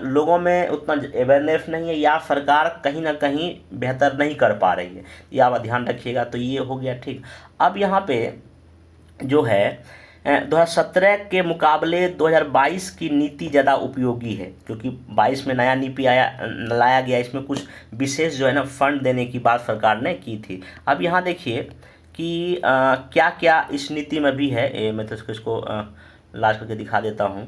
A: लोगों में उतना अवेयरनेस नहीं है या सरकार कहीं ना कहीं बेहतर नहीं कर पा रही है, ये आप ध्यान रखिएगा। तो ये हो गया, ठीक। अब यहाँ पे जो है 2017 के मुकाबले 2022 की नीति ज़्यादा उपयोगी है, क्योंकि 22 में नया नीति लाया गया। इसमें कुछ विशेष जो है ना फंड देने की बात सरकार ने की थी। अब यहाँ देखिए कि क्या क्या इस नीति में भी है, मैं तो इसको लास्ट करके दिखा देता हूँ।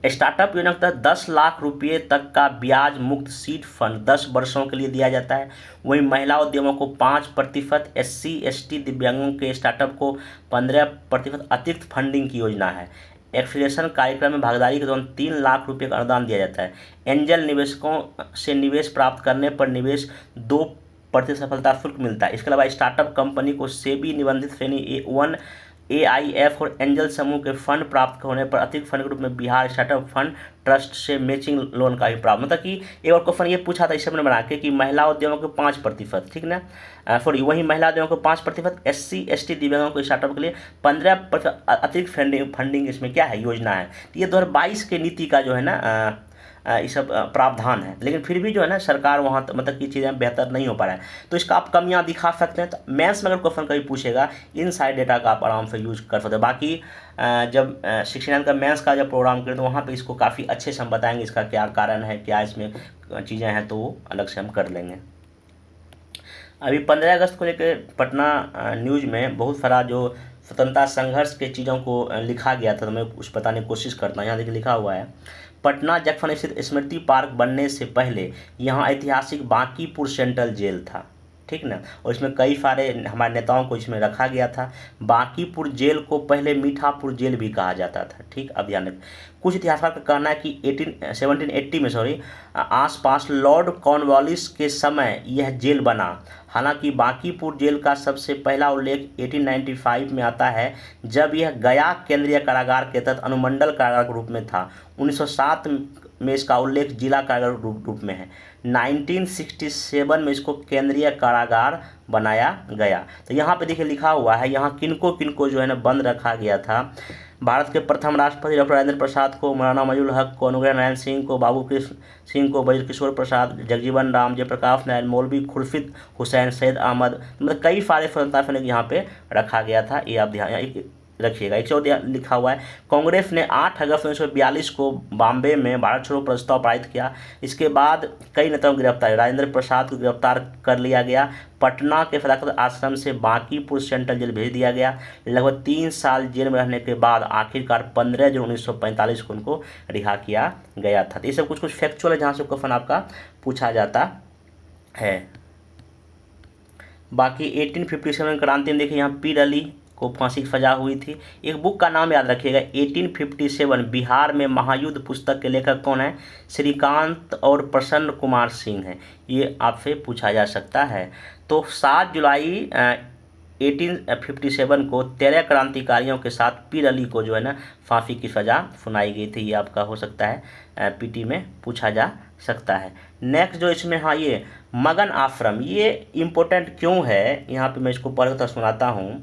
A: स्टार्टअप योजना के तहत 10 लाख रुपये तक का ब्याज मुक्त सीड फंड 10 वर्षों के लिए दिया जाता है। वहीं महिला उद्यमों को 5%, SC ST दिव्यांगों के स्टार्टअप को 15% अतिरिक्त फंडिंग की योजना है। एक्सीलरेशन कार्यक्रम में भागीदारी के दौरान 3 लाख रुपये का अनुदान दिया जाता है। एंजल निवेशकों से निवेश प्राप्त करने पर निवेश 2% सफलता शुल्क मिलता है। इसके अलावा स्टार्टअप कंपनी को सेबी निबंधित श्रेणी A1 AIF और एंजल समूह के फंड प्राप्त होने पर अतिरिक्त फंड के रूप में बिहार स्टार्टअप फंड ट्रस्ट से मैचिंग लोन का भी प्राप्त, मतलब कि एक और क्वेश्चन ये पूछा था इस समय बना के कि महिला उद्यमों को 5%, ठीक ना, सॉरी वही महिला उद्यमों को 5%, SC ST दिव्यांगों को स्टार्टअप के लिए 15% अतिरिक्त फंडिंग इसमें क्या है योजना है। तो ये 2022 के नीति का जो है ना ये सब प्रावधान है, लेकिन फिर भी जो है ना सरकार वहाँ मतलब कि चीज़ें बेहतर नहीं हो पा रहा है, तो इसका आप कमियाँ दिखा सकते हैं। तो मेंस में अगर क्वेश्चन कभी पूछेगा इन साइड डेटा का आप आराम से यूज कर सकते हैं। बाकी जब 69 का मेंस का जब प्रोग्राम करें तो वहाँ पे इसको काफ़ी अच्छे से हम बताएंगे इसका क्या कारण है, क्या इसमें चीज़ें हैं, तो वो अलग से हम कर लेंगे। अभी 15 अगस्त को लेकर पटना न्यूज़ में बहुत सारा जो स्वतंत्रता संघर्ष के चीज़ों को लिखा गया था, तो मैं कुछ बताने की कोशिश करता हूँ। यहाँ देखिए लिखा हुआ है, पटना जखन स्थित स्मृति पार्क बनने से पहले यहाँ ऐतिहासिक बांकीपुर सेंट्रल जेल था, ठीक ना, और इसमें कई सारे हमारे नेताओं को इसमें रखा गया था। बांकीपुर जेल को पहले मीठापुर जेल भी कहा जाता था, ठीक। अब ध्यान रखें, कुछ इतिहासकार का कहना है कि 1780 में आसपास लॉर्ड कॉर्नवालिस के समय यह जेल बना। हालांकि बांकीपुर जेल का सबसे पहला उल्लेख 1895 में आता है, जब यह गया केंद्रीय कारागार के तहत अनुमंडल कारागार के रूप में था। 1907 में इसका उल्लेख जिला कारागार रूप में है। 1967 में इसको केंद्रीय कारागार बनाया गया। तो यहाँ पे देखिए लिखा हुआ है यहाँ किनको किनको जो है ना बंद रखा गया था। भारत के प्रथम राष्ट्रपति डॉक्टर राजेंद्र प्रसाद को, मौलाना मजरूल हक को, अनुग्रह नारायण सिंह को, बाबू कृष्ण सिंह को, ब्रजकिशोर प्रसाद, जगजीवन राम, जयप्रकाश नारायण मौलवी, खुर्शीद हुसैन, सैयद अहमद, मतलब कई सारे स्वतंत्रता सेनानी यहाँ पे रखा गया था। ये आप ध्यान रखिएगा। एक और लिखा हुआ है, कांग्रेस ने 8 अगस्त 1942 को बॉम्बे में भारत छोड़ो प्रस्ताव पारित किया। इसके बाद कई नेताओं की गिरफ्तारी, राजेंद्र प्रसाद को गिरफ्तार कर लिया गया। पटना के सदाकत आश्रम से बांकीपुर सेंट्रल जेल भेज दिया गया। लगभग 3 साल जेल में रहने के बाद आखिरकार 15 जून 1945 को उनको रिहा किया गया था। तो ये सब कुछ फैक्चुअल है जहाँ से क्वेश्चन आपका पूछा जाता है। बाकी 1857 क्रांति में देखिए यहाँ पीर अली को फांसी की सजा हुई थी। एक बुक का नाम याद रखिएगा, 1857 बिहार में महायुद्ध पुस्तक के लेखक कौन है? श्रीकांत और प्रसन्न कुमार सिंह हैं। ये आपसे पूछा जा सकता है। तो 7 जुलाई 1857 को 13 क्रांतिकारियों के साथ पीर अली को जो है ना फांसी की सज़ा सुनाई गई थी। ये आपका हो सकता है पीटी में पूछा जा सकता है। नेक्स्ट जो इसमें हाँ ये मगन आश्रम, ये इम्पोर्टेंट क्यों है यहाँ पे मैं इसको पढ़कर सुनाता हूँ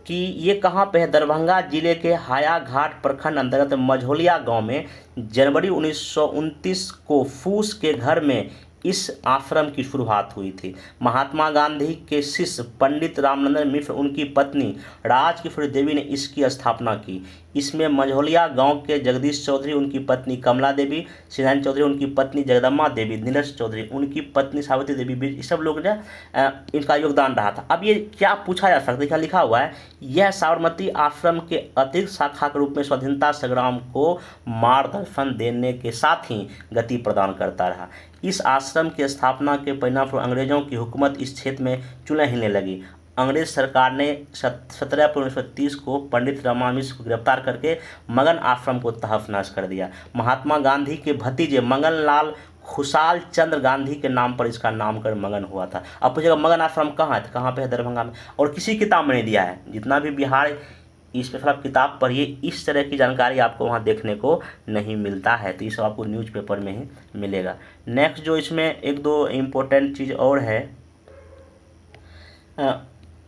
A: कि ये कहाँ पे है। दरभंगा जिले के हायाघाट प्रखंड अंतर्गत मझौलिया गांव में जनवरी 1929 को फूस के घर में इस आश्रम की शुरुआत हुई थी। महात्मा गांधी के शिष्य पंडित रामनंदन मिश्र उनकी पत्नी राजकिशोरी देवी ने इसकी स्थापना की। इसमें मझौलिया गांव के जगदीश चौधरी, उनकी पत्नी कमला देवी, सिनारायण चौधरी, उनकी पत्नी जगदम्बा देवी, नीरज चौधरी, उनकी पत्नी सावित्री देवी, ये सब लोग ने इनका योगदान रहा था। अब ये क्या पूछा जा सकता है, क्या लिखा हुआ है, यह साबरमती आश्रम के अतिरिक्त शाखा के रूप में स्वाधीनता संग्राम को मार्गदर्शन देने के साथ ही गति प्रदान करता रहा। इस आश्रम की स्थापना के परिणामस्वरूप अंग्रेजों की हुकूमत इस क्षेत्र में चुना हिलने लगी। अंग्रेज सरकार ने 17 अप्रैल 1930 को पंडित रामनंदन मिश्र को गिरफ्तार करके मगन आश्रम को तहस-नहस कर दिया। महात्मा गांधी के भतीजे मगन लाल खुशाल चंद्र गांधी के नाम पर इसका नामकरण मगन हुआ था। अब पूछेगा मगन आश्रम कहाँ है, तो कहाँ पे है? दरभंगा में। और किसी किताब में नहीं दिया है। जितना भी बिहार स्पेशल आप किताब पढ़िए, इस तरह की जानकारी आपको वहाँ देखने को नहीं मिलता है। तो ये सब आपको न्यूज़पेपर में ही मिलेगा। नेक्स्ट जो इसमें 1-2 इम्पोर्टेंट चीज़ और है,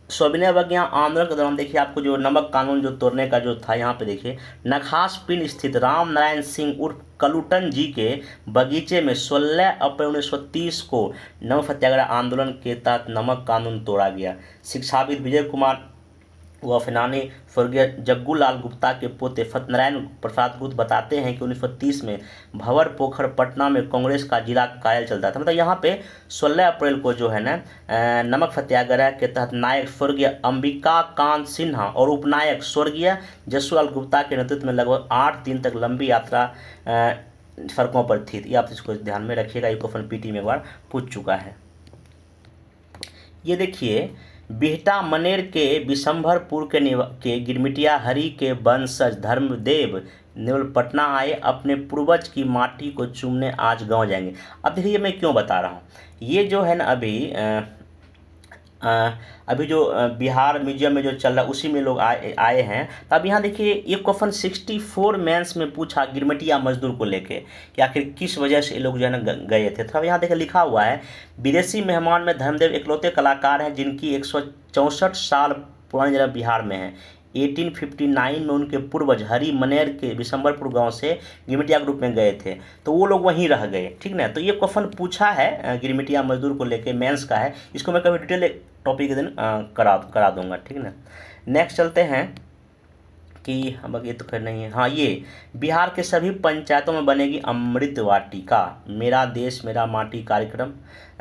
A: सविनय अवज्ञा आंदोलन के दौरान देखिए आपको जो नमक कानून जो तोड़ने का जो था, यहाँ पे देखिए नखास पिंड स्थित राम नारायण सिंह उर्फ कलुटन जी के बगीचे में 16 अप्रैल 1930 को नमक सत्याग्रह आंदोलन के तहत नमक कानून तोड़ा गया। शिक्षाविद विजय कुमार व सेनानी स्वर्गीय जग्गू लाल गुप्ता के पोते सत्यनारायण प्रसाद गुप्त बताते हैं कि 1930 में भंवर पोखर पटना में कांग्रेस का जिला कार्यालय चलता था। मतलब यहाँ पे 16 अप्रैल को जो है ना नमक सत्याग्रह के तहत नायक स्वर्गीय अंबिका कांत सिन्हा और उपनायक स्वर्गीय जस्सूलाल गुप्ता के नेतृत्व में लगभग 8 दिन तक लंबी यात्रा सड़कों पर थी। ये आप इसको ध्यान में रखिएगा, ये क्वेश्चन पीटी में एक बार पूछ चुका है। ये देखिए बिहटा मनेर के बिशंभरपुर के गिरमिटिया हरि के वंशज धर्मदेव नेवल पटना आए, अपने पूर्वज की माटी को चूमने आज गांव जाएंगे। अब देखिए मैं क्यों बता रहा हूँ, ये जो है ना अभी अभी जो बिहार म्यूजियम में जो चल रहा है उसी में लोग आए हैं। तो अब यहाँ देखिए ये क्वेश्चन 64 मेंस में पूछा गिरमिटिया मजदूर को लेके कि आखिर किस वजह से ये लोग जो है ना गए थे। तो अब यहाँ देखिए लिखा हुआ है, विदेशी मेहमान में धर्मदेव इकलौते कलाकार हैं जिनकी 164 साल पुरानी जन्म बिहार में है। 1859 में उनके पूर्वज हरि मनेर के बिशंबरपुर गांव से गिरमिटिया के रूप में गए थे, तो वो लोग वहीं रह गए। ठीक ना, तो ये क्वेश्चन पूछा है गिरमिटिया मजदूर को लेके, मेंस का है। इसको मैं कभी डिटेल टॉपिक के दिन करा दूंगा। ठीक ना, नेक्स्ट चलते हैं कि हम ये तो खैर नहीं है। हाँ, ये बिहार के सभी पंचायतों में बनेगी अमृत वाटिका, मेरा देश मेरा माटी कार्यक्रम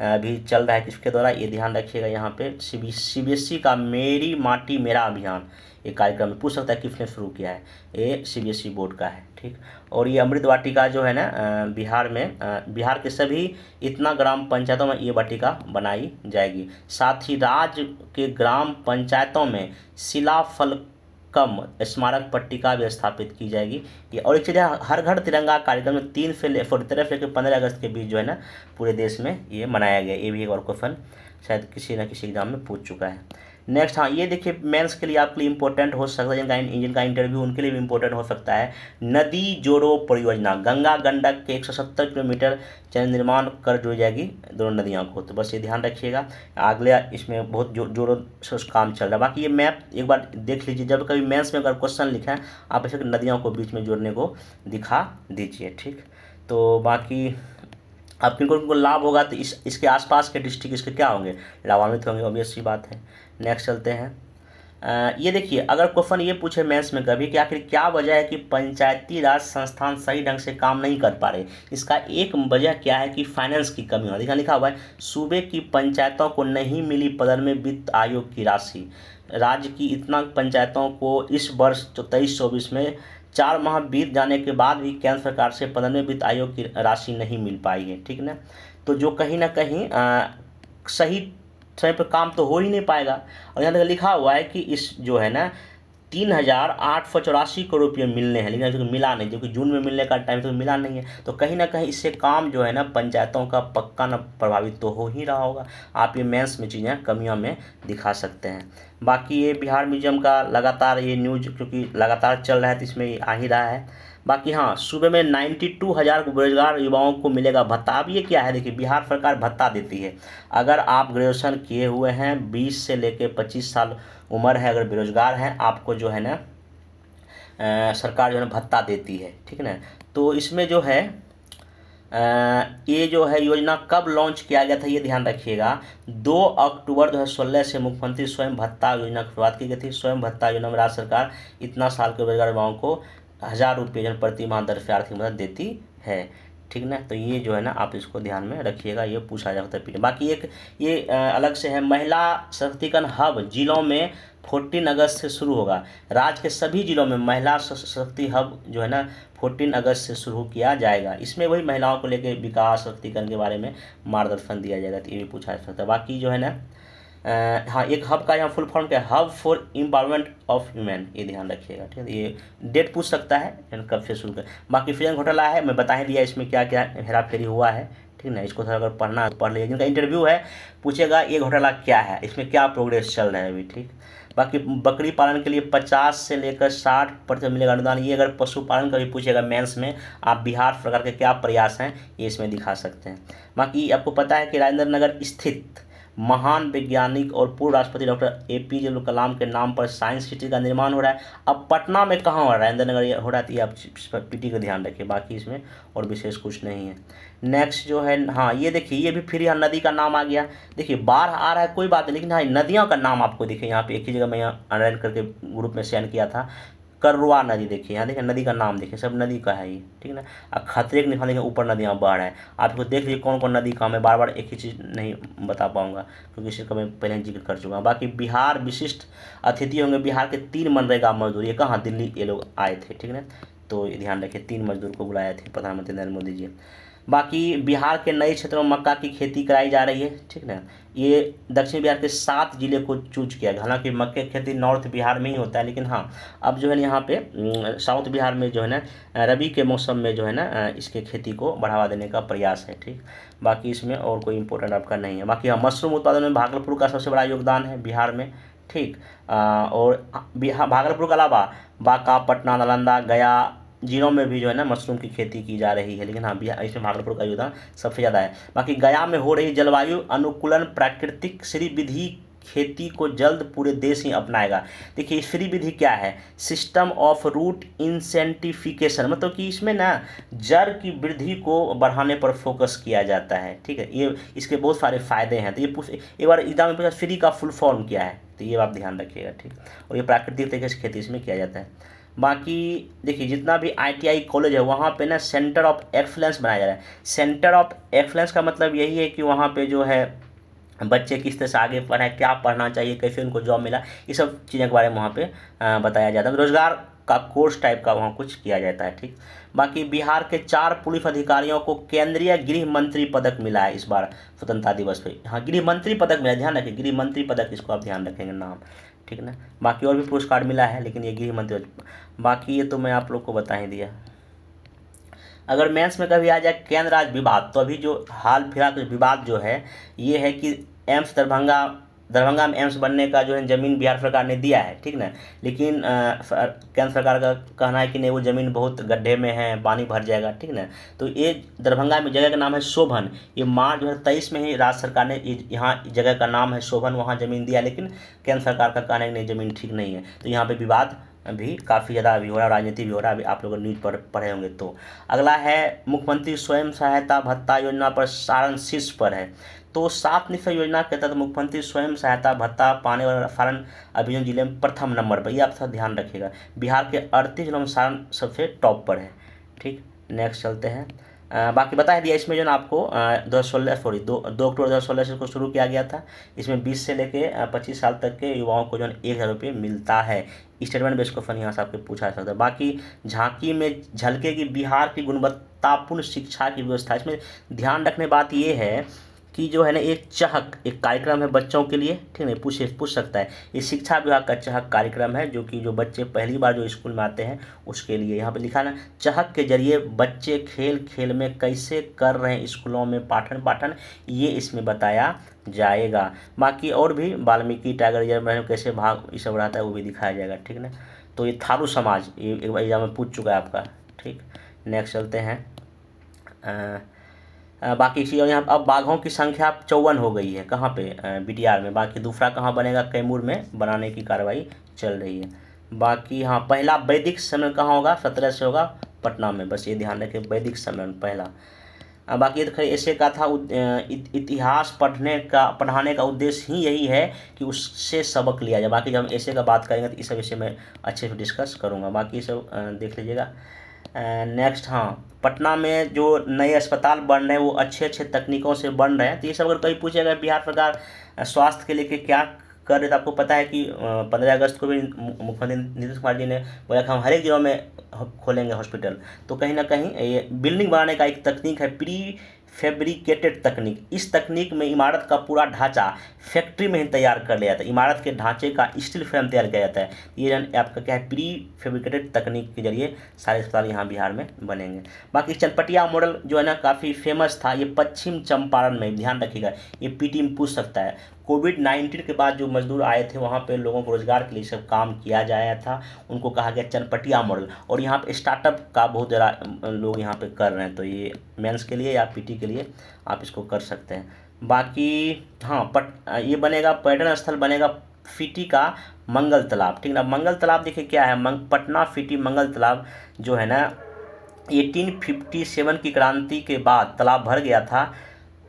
A: अभी चल रहा है किसके द्वारा, ये ध्यान रखिएगा। यहाँ पे CBSE का मेरी माटी मेरा अभियान, ये कार्यक्रम पूछ सकता है किसने शुरू किया है, ये CBSE बोर्ड का है। ठीक, और ये अमृत वाटिका जो है ना बिहार में बिहार के सभी इतना ग्राम पंचायतों में ये वाटिका बनाई जाएगी। साथ ही राज्य के ग्राम पंचायतों में शिलाफलकम स्मारक पट्टिका भी स्थापित की जाएगी। ये और एक चीज़ है, हर घर तिरंगा कार्यक्रम में 3 से लेकर 15 अगस्त के बीच जो है ना पूरे देश में ये मनाया गया। ये भी एक और क्वेश्चन शायद किसी न किसी एग्जाम में पूछ चुका है। नेक्स्ट, हाँ ये देखिए मेंस के लिए आपके लिए इंपॉर्टेंट हो सकता है, जिनका इंटरव्यू उनके लिए भी इंपॉर्टेंट हो सकता है। नदी जोड़ो परियोजना, गंगा गंडक के 170 किलोमीटर चैनल निर्माण कर जोड़ी जाएगी दोनों नदियों को। तो बस ये ध्यान रखिएगा, अगले इसमें बहुत जोरों से काम चल रहा है। बाकी ये मैप एक बार देख लीजिए, जब कभी मेंस में अगर क्वेश्चन लिखा है आप ऐसे नदियों को बीच में जोड़ने को दिखा दीजिए। ठीक, तो बाकी अब किनको लाभ होगा तो इसके आसपास के डिस्ट्रिक्ट इसके क्या होंगे, लाभान्वित होंगे, ऑब्वियस सी बात है। नेक्स्ट चलते हैं। ये देखिए अगर क्वेश्चन ये पूछे मेंस में कभी कि आखिर क्या वजह है कि पंचायती राज संस्थान सही ढंग से काम नहीं कर पा रहे, इसका एक वजह क्या है कि फाइनेंस की कमी होना। देखा लिखा हुआ है, सूबे की पंचायतों को नहीं मिली पदन में वित्त आयोग की राशि। राज्य की इतना पंचायतों को इस वर्ष 23-24 में 4 माह बीत जाने के बाद भी केंद्र सरकार से पदन में वित्त आयोग की राशि नहीं मिल पाई है। ठीक ना, तो जो कहीं ना कहीं सही समय पर काम तो हो ही नहीं पाएगा। और यहाँ तक लिखा हुआ है कि इस जो है ना 3,884 करोड़ रुपये मिलने हैं, लेकिन अभी तक मिला नहीं, जो कि जून में मिलने का टाइम तो मिला नहीं है। तो कहीं ना कहीं इससे काम जो है ना पंचायतों का पक्का न प्रभावित तो हो ही रहा होगा। आप ये मेंस में चीज़ें कमियों में दिखा सकते हैं। बाकी ये बिहार म्यूजियम का लगातार ये न्यूज क्योंकि लगातार चल रहा है तो इसमें आ ही रहा है। बाकी हाँ, सूबे में 92,000 बेरोजगार युवाओं को मिलेगा भत्ता। अब ये क्या है, देखिए बिहार सरकार भत्ता देती है। अगर आप ग्रेजुएशन किए हुए हैं, 20 से लेकर 25 साल उम्र है, अगर बेरोजगार हैं, आपको जो है ना सरकार जो है ना भत्ता देती है। ठीक है ना, तो इसमें जो है ये जो है योजना कब लॉन्च किया गया था ये ध्यान रखिएगा। 2 अक्टूबर 2016 से मुख्यमंत्री स्वयं भत्ता योजना की शुरुआत की गई थी। स्वयं भत्ता योजना में राज्य सरकार इतना साल के बेरोजगार युवाओं को 1,000 रुपये प्रति माह दर से आर्थिक मदद देती है। ठीक ना, तो ये जो है ना आप इसको ध्यान में रखिएगा, ये पूछा जाता है। बाकी एक ये अलग से है, महिला सशक्तिकरण हब जिलों में 14 अगस्त से शुरू होगा। राज्य के सभी जिलों में महिला सशक्ति हब जो है ना 14 अगस्त से शुरू किया जाएगा। इसमें वही महिलाओं को लेकर विकास सशक्तिकरण के बारे में मार्गदर्शन दिया जाएगा, तो ये भी पूछा जा सकता है। बाकी जो है ना हाँ एक हब का यहाँ फुल फॉर्म क्या है, hub for empowerment of human, ये ध्यान रखिएगा। ठीक है, ये डेट पूछ सकता है कब से शुरू कर। बाकी फ्रीजन घोटाला है, मैं बता ही दिया इसमें क्या क्या हेरा फेरी हुआ है। ठीक ना, इसको थोड़ा अगर पढ़ना है तो पढ़ लीजिए। जिनका इंटरव्यू है पूछेगा ये घोटाला क्या है, इसमें क्या प्रोग्रेस चल रहा है अभी। ठीक, बाकी बकरी पालन के लिए 50 से लेकर 60% मिलेगा अनुदान। ये अगर पशुपालन का भी पूछेगा मेंस में, आप बिहार सरकार के क्या प्रयास हैं ये इसमें दिखा सकते हैं। बाकी आपको पता है कि राजेंद्र नगर स्थित महान वैज्ञानिक और पूर्व राष्ट्रपति डॉक्टर APJ अब्दुल कलाम के नाम पर साइंस सिटी का निर्माण हो रहा है। अब पटना में कहाँ हो रहा है, राजेंद्र नगर हो रहा है, तो ये आप PT का ध्यान रखिए। बाकी इसमें और विशेष कुछ नहीं है। नेक्स्ट जो है हाँ ये देखिए, ये भी फिर यहाँ नदी का नाम आ गया। देखिए बाढ़ आ रहा है कोई बात नहीं, लेकिन हाँ नदियों का नाम आपको देखिए यहाँ पे एक ही जगह मैं यहाँ अंडरलाइन करके ग्रुप में सेंड किया था। करवा नदी देखिए, यहाँ देखिए नदी का नाम देखिए, सब नदी का है ये। ठीक है ना, अब खतरे के निशान देखिए ऊपर नदियाँ बाढ़ है। आप इसको देख लीजिए कौन कौन नदी का, मैं बार बार एक ही चीज़ नहीं बता पाऊंगा क्योंकि इसका मैं पहले जिक्र कर चुका हूँ। बाकी बिहार विशिष्ट अतिथि होंगे बिहार के 3 मनरेगा मजदूर, ये कहाँ दिल्ली ये लोग आए थे। ठीक है ना, तो ये ध्यान रखिए 3 मजदूर को बुलाए थे प्रधानमंत्री नरेंद्र मोदी जी। बाकी बिहार के नए क्षेत्रों में मक्का की खेती कराई जा रही है, ठीक ना। ये दक्षिण बिहार के 7 जिले को चूज किया, हालांकि मक्के की खेती नॉर्थ बिहार में ही होता है, लेकिन हाँ अब जो है यहाँ पे साउथ बिहार में जो है ना रबी के मौसम में जो है ना इसके खेती को बढ़ावा देने का प्रयास है, ठीक। बाकी इसमें और कोई इंपॉर्टेंट आपका नहीं है। बाकी हाँ, मशरूम उत्पादन में भागलपुर का सबसे बड़ा योगदान है बिहार में, ठीक। और बिहार भागलपुर के अलावा बांका, पटना, नालंदा, गया जिलों में भी जो है ना मशरूम की खेती की जा रही है, लेकिन हाँ बिहार इसमें भागलपुर का योगदान सबसे ज़्यादा है। बाकी गया में हो रही जलवायु अनुकूलन प्राकृतिक श्री विधि खेती को जल्द पूरे देश ही अपनाएगा। देखिए श्री विधि क्या है, सिस्टम ऑफ रूट इंसेंटिफिकेशन, मतलब कि इसमें ना जड़ की वृद्धि को बढ़ाने पर फोकस किया जाता है, ठीक है। ये इसके बहुत सारे फायदे हैं। तो ये एक बार एग्जाम में पूछा फ्री का फुल फॉर्म क्या है, तो ये आप ध्यान रखिएगा, ठीक। और ये प्राकृतिक तरीके से खेती इसमें किया जाता है। बाकी देखिए जितना भी ITI कॉलेज है वहाँ पे ना सेंटर ऑफ एक्सलेंस बनाया जा रहा है। सेंटर ऑफ एक्सलेंस का मतलब यही है कि वहाँ पे जो है बच्चे किस तरह से आगे पढ़ें, क्या पढ़ना चाहिए, कैसे उनको जॉब मिला, ये सब चीज़ों के बारे में वहाँ पे बताया जाता है। रोजगार का कोर्स टाइप का वहाँ कुछ किया जाता है, ठीक। बाकी बिहार के 4 पुलिस अधिकारियों को केंद्रीय गृह मंत्री पदक मिला है इस बार स्वतंत्रता दिवस पे। हाँ गृह मंत्री पदक मिला है, ध्यान रखिए गृह मंत्री पदक, इसको आप ध्यान रखेंगे नाम, ठीक ना। बाकी और भी पुरस्कार मिला है, लेकिन ये गृह मंत्री, बाकी ये तो मैं आप लोग को बता ही दिया। अगर मेंस में कभी आ जाए केंद्र राज्य विवाद, तो अभी जो हाल फिलहाल विवाद जो है ये है कि एम्स दरभंगा में एम्स बनने का जो है ज़मीन बिहार सरकार ने दिया है, ठीक ना। लेकिन केंद्र सरकार का कहना है कि नहीं वो ज़मीन बहुत गड्ढे में है, पानी भर जाएगा, ठीक ना। तो ये दरभंगा में जगह का नाम है शोभन, ये मार्च 2023 में ही राज्य सरकार ने यहाँ जगह का नाम है शोभन, वहाँ ज़मीन दिया, लेकिन केंद्र सरकार का कहना है कि नहीं ज़मीन ठीक नहीं है। तो यहाँ पर विवाद भी काफ़ी ज़्यादा अभी हो रहा है, राजनीति भी हो रहा है, अभी आप लोग न्यूज़ पढ़े होंगे। तो अगला है मुख्यमंत्री स्वयं सहायता भत्ता योजना पर सारण शीर्ष पर है। तो 7 निश्चय योजना के तहत मुख्यमंत्री स्वयं सहायता भत्ता पाने वाला सारण अभियान जिले में प्रथम नंबर पर, ये आप सब ध्यान रखिएगा। बिहार के 38 जिलों में सारण सबसे टॉप पर है, ठीक। नेक्स्ट चलते हैं। बाकी बता दिया इसमें जो ना आपको 2 अक्टूबर 2016 से इसको शुरू किया गया था। इसमें 20 से लेके 25 साल तक के युवाओं को जो 1,000 रुपये मिलता है। स्टेटमेंट बेस्ड क्वेश्चन यहाँ से आपके पूछा जा सकता है। बाकी झांकी में झलकेगी बिहार की गुणवत्तापूर्ण शिक्षा की व्यवस्था। इसमें ध्यान रखने बात ये है कि जो है ना एक कार्यक्रम है बच्चों के लिए, ठीक है, पूछ सकता है। ये शिक्षा विभाग का चहक कार्यक्रम है, जो कि जो बच्चे पहली बार जो स्कूल में आते हैं उसके लिए। यहाँ पे लिखा ना चहक के जरिए बच्चे खेल खेल में कैसे कर रहे हैं स्कूलों में पाठन, ये इसमें बताया जाएगा। बाकी और भी वाल्मीकि टाइगर रिजर्व में कैसे भाग ये सब रहता है वो भी दिखाया जाएगा, ठीक ना। तो ये थारू समाज ये एक बार एग्जाम में पूछ चुका है आपका, ठीक। नेक्स्ट चलते हैं। बाकी चीज़ यहाँ अब बाघों की संख्या 54 हो गई है, कहाँ पे BTR में। बाकी दूसरा कहाँ बनेगा, कैमूर में बनाने की कार्रवाई चल रही है। बाकी हाँ पहला वैदिक सम्मेलन कहाँ होगा, 17 से होगा पटना में, बस ये ध्यान रखें वैदिक सम्मेलन पहला। बाकी ऐसे का था इतिहास पढ़ाने का उद्देश्य ही यही है कि उससे सबक लिया जाए। बाकी जब हम ऐसे का बात करेंगे तो इस सब विषय में अच्छे से डिस्कस करूँगा, बाकी सब देख लीजिएगा। नेक्स्ट हाँ पटना में जो नए अस्पताल बन रहे हैं वो अच्छे तकनीकों से बन रहे हैं। तो ये सब अगर कहीं पूछेगा बिहार सरकार स्वास्थ्य के लेके क्या कर रहे, तो आपको पता है कि 15 अगस्त को भी मुख्यमंत्री नीतीश कुमार जी ने बोला कि हम हर एक जिलों में खोलेंगे हॉस्पिटल। तो कहीं ना कहीं ये बिल्डिंग बनाने का एक तकनीक है प्री फैब्रिकेटेड तकनीक। इस तकनीक में इमारत का पूरा ढांचा फैक्ट्री में ही तैयार कर लिया जाता है, इमारत के ढांचे का स्टील फ्रेम तैयार किया जाता है। ये आपका क्या है प्री फैब्रिकेटेड तकनीक के जरिए सारे अस्पताल यहाँ बिहार में बनेंगे। बाकी चनपटिया मॉडल जो है ना काफ़ी फेमस था, ये पश्चिम चंपारण में, ध्यान रखिएगा ये PT में पूछ सकता है। कोविड-19 के बाद जो मजदूर आए थे वहाँ पे लोगों को रोजगार के लिए सब काम किया जाया था, उनको कहा गया चनपटिया मॉडल। और यहाँ पे स्टार्टअप का बहुत ज़्यादा लोग यहाँ पे कर रहे हैं, तो ये मेंस के लिए या PT के लिए आप इसको कर सकते हैं। बाकी हाँ ये बनेगा पर्यटन स्थल बनेगा FITI का मंगल तालाब, ठीक ना। मंगल तालाब देखिए क्या है, पटना FITI मंगल तालाब जो है ना 1857 की क्रांति के बाद तालाब भर गया था।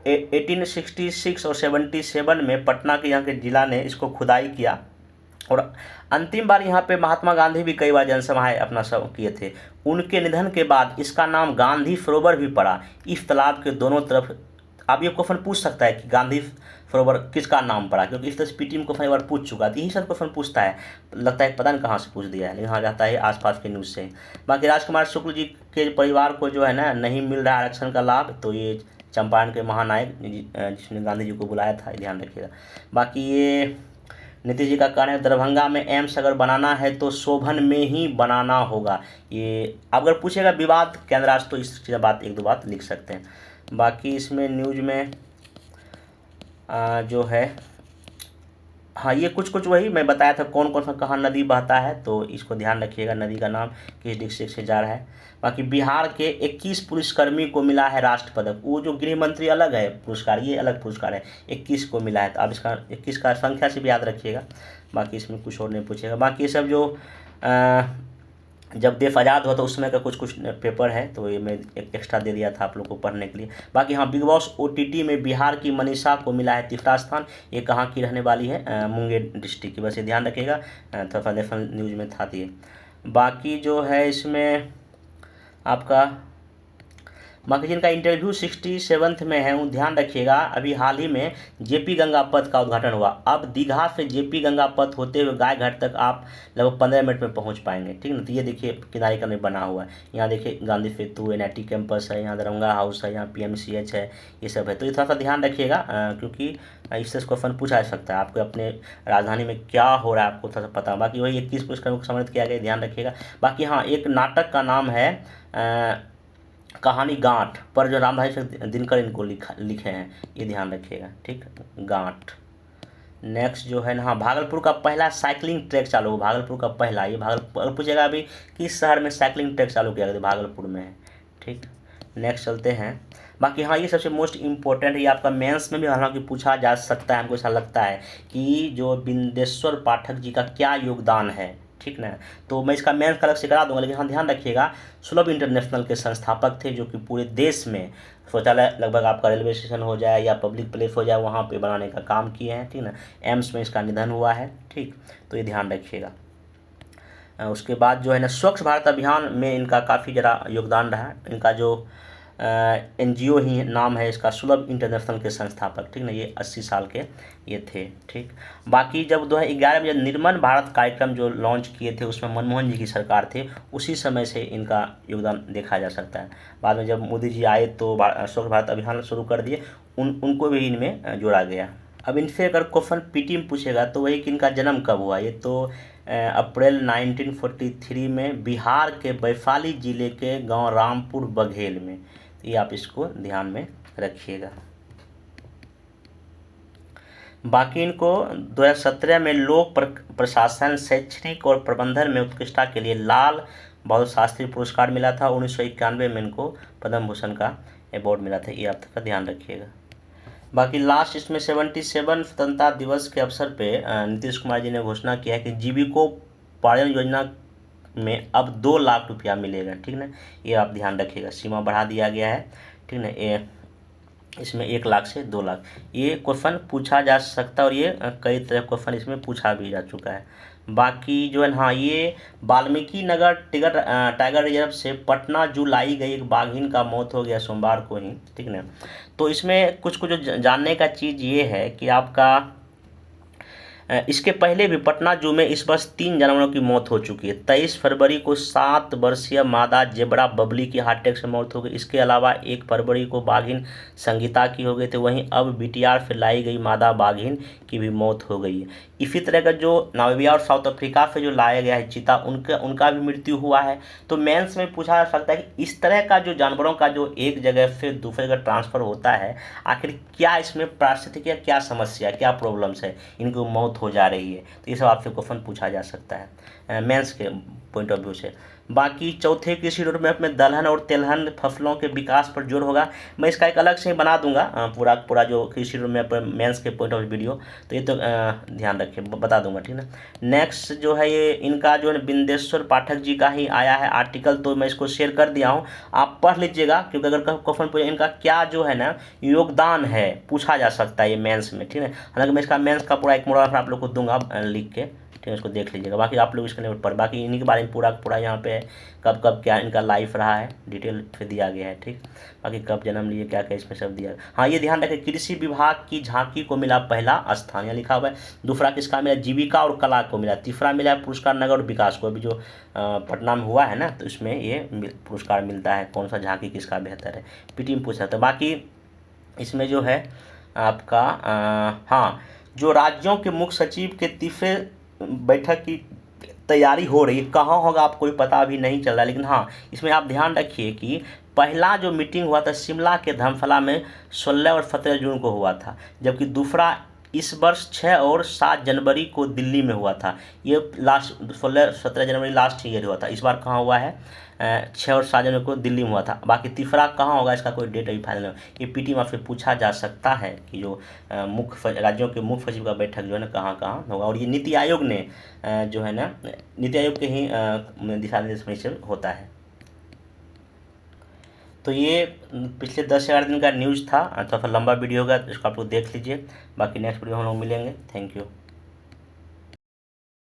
A: 1866 और 77 में पटना के यहाँ के जिला ने इसको खुदाई किया, और अंतिम बार यहाँ पे महात्मा गांधी भी कई बार जनसभाएं अपना सब किए थे। उनके निधन के बाद इसका नाम गांधी सरोवर भी पड़ा। इस तालाब के दोनों तरफ आप ये क्वेश्चन पूछ सकता है कि गांधी सरोवर किसका नाम पड़ा, क्योंकि इस तरह से पीटीएम क्वेश्चन एक बार पूछ चुका है, यही सब क्वेश्चन पूछता है, लगता है पता नहीं कहाँ से पूछ दिया है, लेकिन हाँ जाता है आसपास के न्यूज़ से। बाकी राजकुमार शुक्ल जी के परिवार को जो है ना नहीं मिल रहा आरक्षण का लाभ, तो ये चंपारण के महानायक जिसने गांधी जी को बुलाया था, ध्यान रखिएगा। बाकी ये नीतीश जी का कहना है दरभंगा में एम्स अगर बनाना है तो शोभन में ही बनाना होगा। ये अगर पूछेगा विवाद केंद्र राष्ट्र तो इस चीज़ बात एक दो बात लिख सकते हैं। बाकी इसमें न्यूज में जो है हाँ ये कुछ वही मैं बताया था कौन कौन सा कहाँ नदी बहता है, तो इसको ध्यान रखिएगा, नदी का नाम किस डिस्ट्रिक्ट से जा रहा है। बाकी बिहार के 21 पुलिसकर्मी को मिला है राष्ट्र पदक, वो जो गृह मंत्री अलग है पुरस्कार, ये अलग पुरस्कार है, 21 को मिला है, तो आप इसका 21 का संख्या से भी याद रखिएगा। बाकी इसमें कुछ और नहीं पूछेगा। बाकी ये सब जो जब देश आज़ाद हुआ तो उस समय का कुछ पेपर है, तो ये मैं एक एक्स्ट्रा दे दिया था आप लोग को पढ़ने के लिए। बाकी हाँ बिग बॉस ओटीटी में बिहार की मनीषा को मिला है तीसरा स्थान, ये कहाँ की रहने वाली है, मुंगेर डिस्ट्रिक्ट की, बस ये ध्यान रखिएगा, थोड़ा नेशनल न्यूज़ में था ये। बाकी जो है इसमें आपका बाकी जिनका इंटरव्यू 67 में है वो ध्यान रखिएगा। अभी हाल ही में जेपी गंगा पथ का उद्घाटन हुआ, अब दीघा से जेपी गंगा पथ होते हुए गायघाट तक आप लगभग 15 मिनट में पहुंच पाएंगे, ठीक ना। तो ये देखिए किनारे का बना हुआ है, यहाँ देखिए गांधी सेतु, एनआईटी कैंपस है, यहाँ दरभंगा हाउस है, यहाँ पीएमसीएच है, ये सब है। तो ये थोड़ा सा ध्यान रखिएगा क्योंकि इससे क्वेश्चन पूछा जा सकता है, आपको अपने राजधानी में क्या हो रहा है आपको थोड़ा सा पता। बाकी वही 21 पुरस्कारों को सम्मानित किया गया, ध्यान रखिएगा। बाकी हाँ एक नाटक का नाम है कहानी गांठ, पर जो रामधारी दिनकर इनको लिखे हैं, ये ध्यान रखिएगा, ठीक, गांठ। नेक्स्ट जो है ना हाँ भागलपुर का पहला साइकिलिंग ट्रैक चालू हो, भागलपुर का पहला, ये भागलपुर पूछेगा अभी किस शहर में साइकिलिंग ट्रैक चालू किया गया, भागलपुर में है, ठीक। नेक्स्ट चलते हैं। बाकी हाँ ये सबसे मोस्ट इम्पोर्टेंट है, ये आपका मेंस में भी हालांकि पूछा जा सकता है, हमको ऐसा लगता है कि जो बिंदेश्वर पाठक जी का क्या योगदान है, ठीक ना। तो मैं इसका मेंस का अलग से करा दूंगा, लेकिन हाँ ध्यान रखिएगा सुलभ इंटरनेशनल के संस्थापक थे, जो कि पूरे देश में शौचालय लगभग आपका रेलवे स्टेशन हो जाए या पब्लिक प्लेस हो जाए वहाँ पे बनाने का काम किए हैं, ठीक ना। एम्स में इसका निधन हुआ है, ठीक, तो ये ध्यान रखिएगा। उसके बाद जो है ना स्वच्छ भारत अभियान में इनका काफ़ी ज़रा योगदान रहा, इनका जो एनजीओ ही नाम है इसका सुलभ इंटरनेशनल के संस्थापक, ठीक ना, ये 80 साल के ये थे, ठीक। बाकी जब 2011 में जब निर्मल भारत कार्यक्रम जो लॉन्च किए थे उसमें मनमोहन जी की सरकार थे, उसी समय से इनका योगदान देखा जा सकता है। बाद में जब मोदी जी आए तो स्वच्छ भारत अभियान शुरू कर दिए, उनको भी इनमें जोड़ा गया। अब इनसे अगर क्वेश्चन पीटी में पूछेगा तो वही कि इनका जन्म कब हुआ, ये तो अप्रैल 1943 में बिहार के वैशाली जिले के गांव रामपुर बघेल में, ये आप इसको ध्यान में रखिएगा। बाकी इनको 2017 में लोक प्रशासन, शैक्षणिक और प्रबंधन में उत्कृष्टता के लिए लाल बहादुर शास्त्री पुरस्कार मिला था। 1991 में इनको पद्म भूषण का अवार्ड मिला था, ये आपका ध्यान रखिएगा। बाकी लास्ट इसमें 77 स्वतंत्रता दिवस के अवसर पे नीतीश कुमार जी ने घोषणा किया है कि जीविकोपार्जन योजना में अब 2 लाख रुपया मिलेगा, ठीक ना, ये आप ध्यान रखिएगा, सीमा बढ़ा दिया गया है, ठीक ना। ये इसमें 1 लाख से 2 लाख ये क्वेश्चन पूछा जा सकता है, और ये कई तरह क्वेश्चन इसमें पूछा भी जा चुका है। बाकी जो है हाँ ये वाल्मीकि नगर टाइगर रिजर्व से पटना जू लाई गई एक बाघिन का मौत हो गया सोमवार को ही, ठीक ना। तो इसमें कुछ जो जानने का चीज़ ये है कि आपका इसके पहले भी पटना जू में इस वर्ष 3 जानवरों की मौत हो चुकी है। 23 फरवरी को 7 वर्षीय मादा जेबरा बबली की हार्ट अटैक से मौत हो गई। इसके अलावा 1 फरवरी को बाघिन संगीता की हो गई थी। वहीं अब बीटीआर से लाई गई मादा बाघिन की भी मौत हो गई है। इसी तरह का जो नामीबिया और साउथ अफ्रीका से जो लाया गया है चीता, उनका भी मृत्यु हुआ है। तो मेंस में पूछा जा सकता है कि इस तरह का जो जानवरों का जो एक जगह से दूसरी जगह ट्रांसफ़र होता है, आखिर क्या इसमें पारिस्थितिकी या क्या समस्या, क्या प्रॉब्लम्स है, इनको मौत हो जा रही है। तो ये सब आपसे क्वेश्चन पूछा जा सकता है मेंस के पॉइंट ऑफ व्यू से। बाकी चौथे कृषि रोड मैप में दलहन और तेलहन फसलों के विकास पर जोर होगा। मैं इसका एक अलग से ही बना दूंगा पूरा जो कृषि रोड मैप मेंस के पॉइंट ऑफ वीडियो, तो ये तो ध्यान रखिए, बता दूंगा, ठीक ना। नेक्स्ट जो है ये इनका जो है बिंदेश्वर पाठक जी का ही आया है आर्टिकल, तो मैं इसको शेयर कर दिया हूँ, आप पढ़ लीजिएगा, क्योंकि अगर क्वेश्चन पूछे इनका क्या जो है ना योगदान है पूछा जा सकता है ये मेंस में, ठीक है। हालांकि मैं इसका मेंस का पूरा एक मॉडल आप लोग को दूंगा लिख के, ठीक है, इसको देख लीजिएगा। बाकी आप लोग इसके लिए पढ़, बाकी इन्हीं के बारे में पूरा पूरा यहाँ पे है, कब कब क्या इनका लाइफ रहा है, डिटेल पे दिया गया है। ठीक, बाकी कब जन्म लिए क्या क्या इसमें सब दिया है। हाँ, ये ध्यान रखें, कृषि विभाग की झांकी को मिला पहला स्थान, यहाँ लिखा हुआ है। दूसरा किसका मिला, जीविका और कला को मिला। तीसरा मिला है पुरस्कार नगर और विकास को, अभी जो पटना में हुआ है ना, तो इसमें ये पुरस्कार मिलता है। कौन सा झांकी किसका बेहतर है, पीटी में पूछा था। बाकी इसमें जो है आपका हाँ, जो राज्यों के मुख्य सचिव के तीसरे बैठक की तैयारी हो रही है, कहाँ होगा आपको कोई पता अभी नहीं चल रहा, लेकिन हाँ इसमें आप ध्यान रखिए कि पहला जो मीटिंग हुआ था शिमला के धर्मशाला में 16 और 17 जून को हुआ था, जबकि दूसरा इस वर्ष 6 और 7 जनवरी को दिल्ली में हुआ था। ये लास्ट 16-17 जनवरी लास्ट ईयर हुआ था, इस बार कहाँ हुआ है 6 और 7 जनवरी को दिल्ली में हुआ था। बाकी तीसरा कहाँ होगा इसका कोई डेट अभी फाइनल नहीं, ये पीटी में आपसे पूछा जा सकता है कि जो मुख्य राज्यों के मुख्य सचिव का बैठक जो है ना कहाँ कहाँ होगा। और ये नीति आयोग ने जो है ना, नीति आयोग के ही दिशा निर्देश में से होता है। तो ये पिछले 10-11 दिन का न्यूज़ था, थोड़ा सा लंबा वीडियो होगा, इसको आप लोग देख लीजिए। बाकी नेक्स्ट वीडियो हम लोग मिलेंगे। Thank you.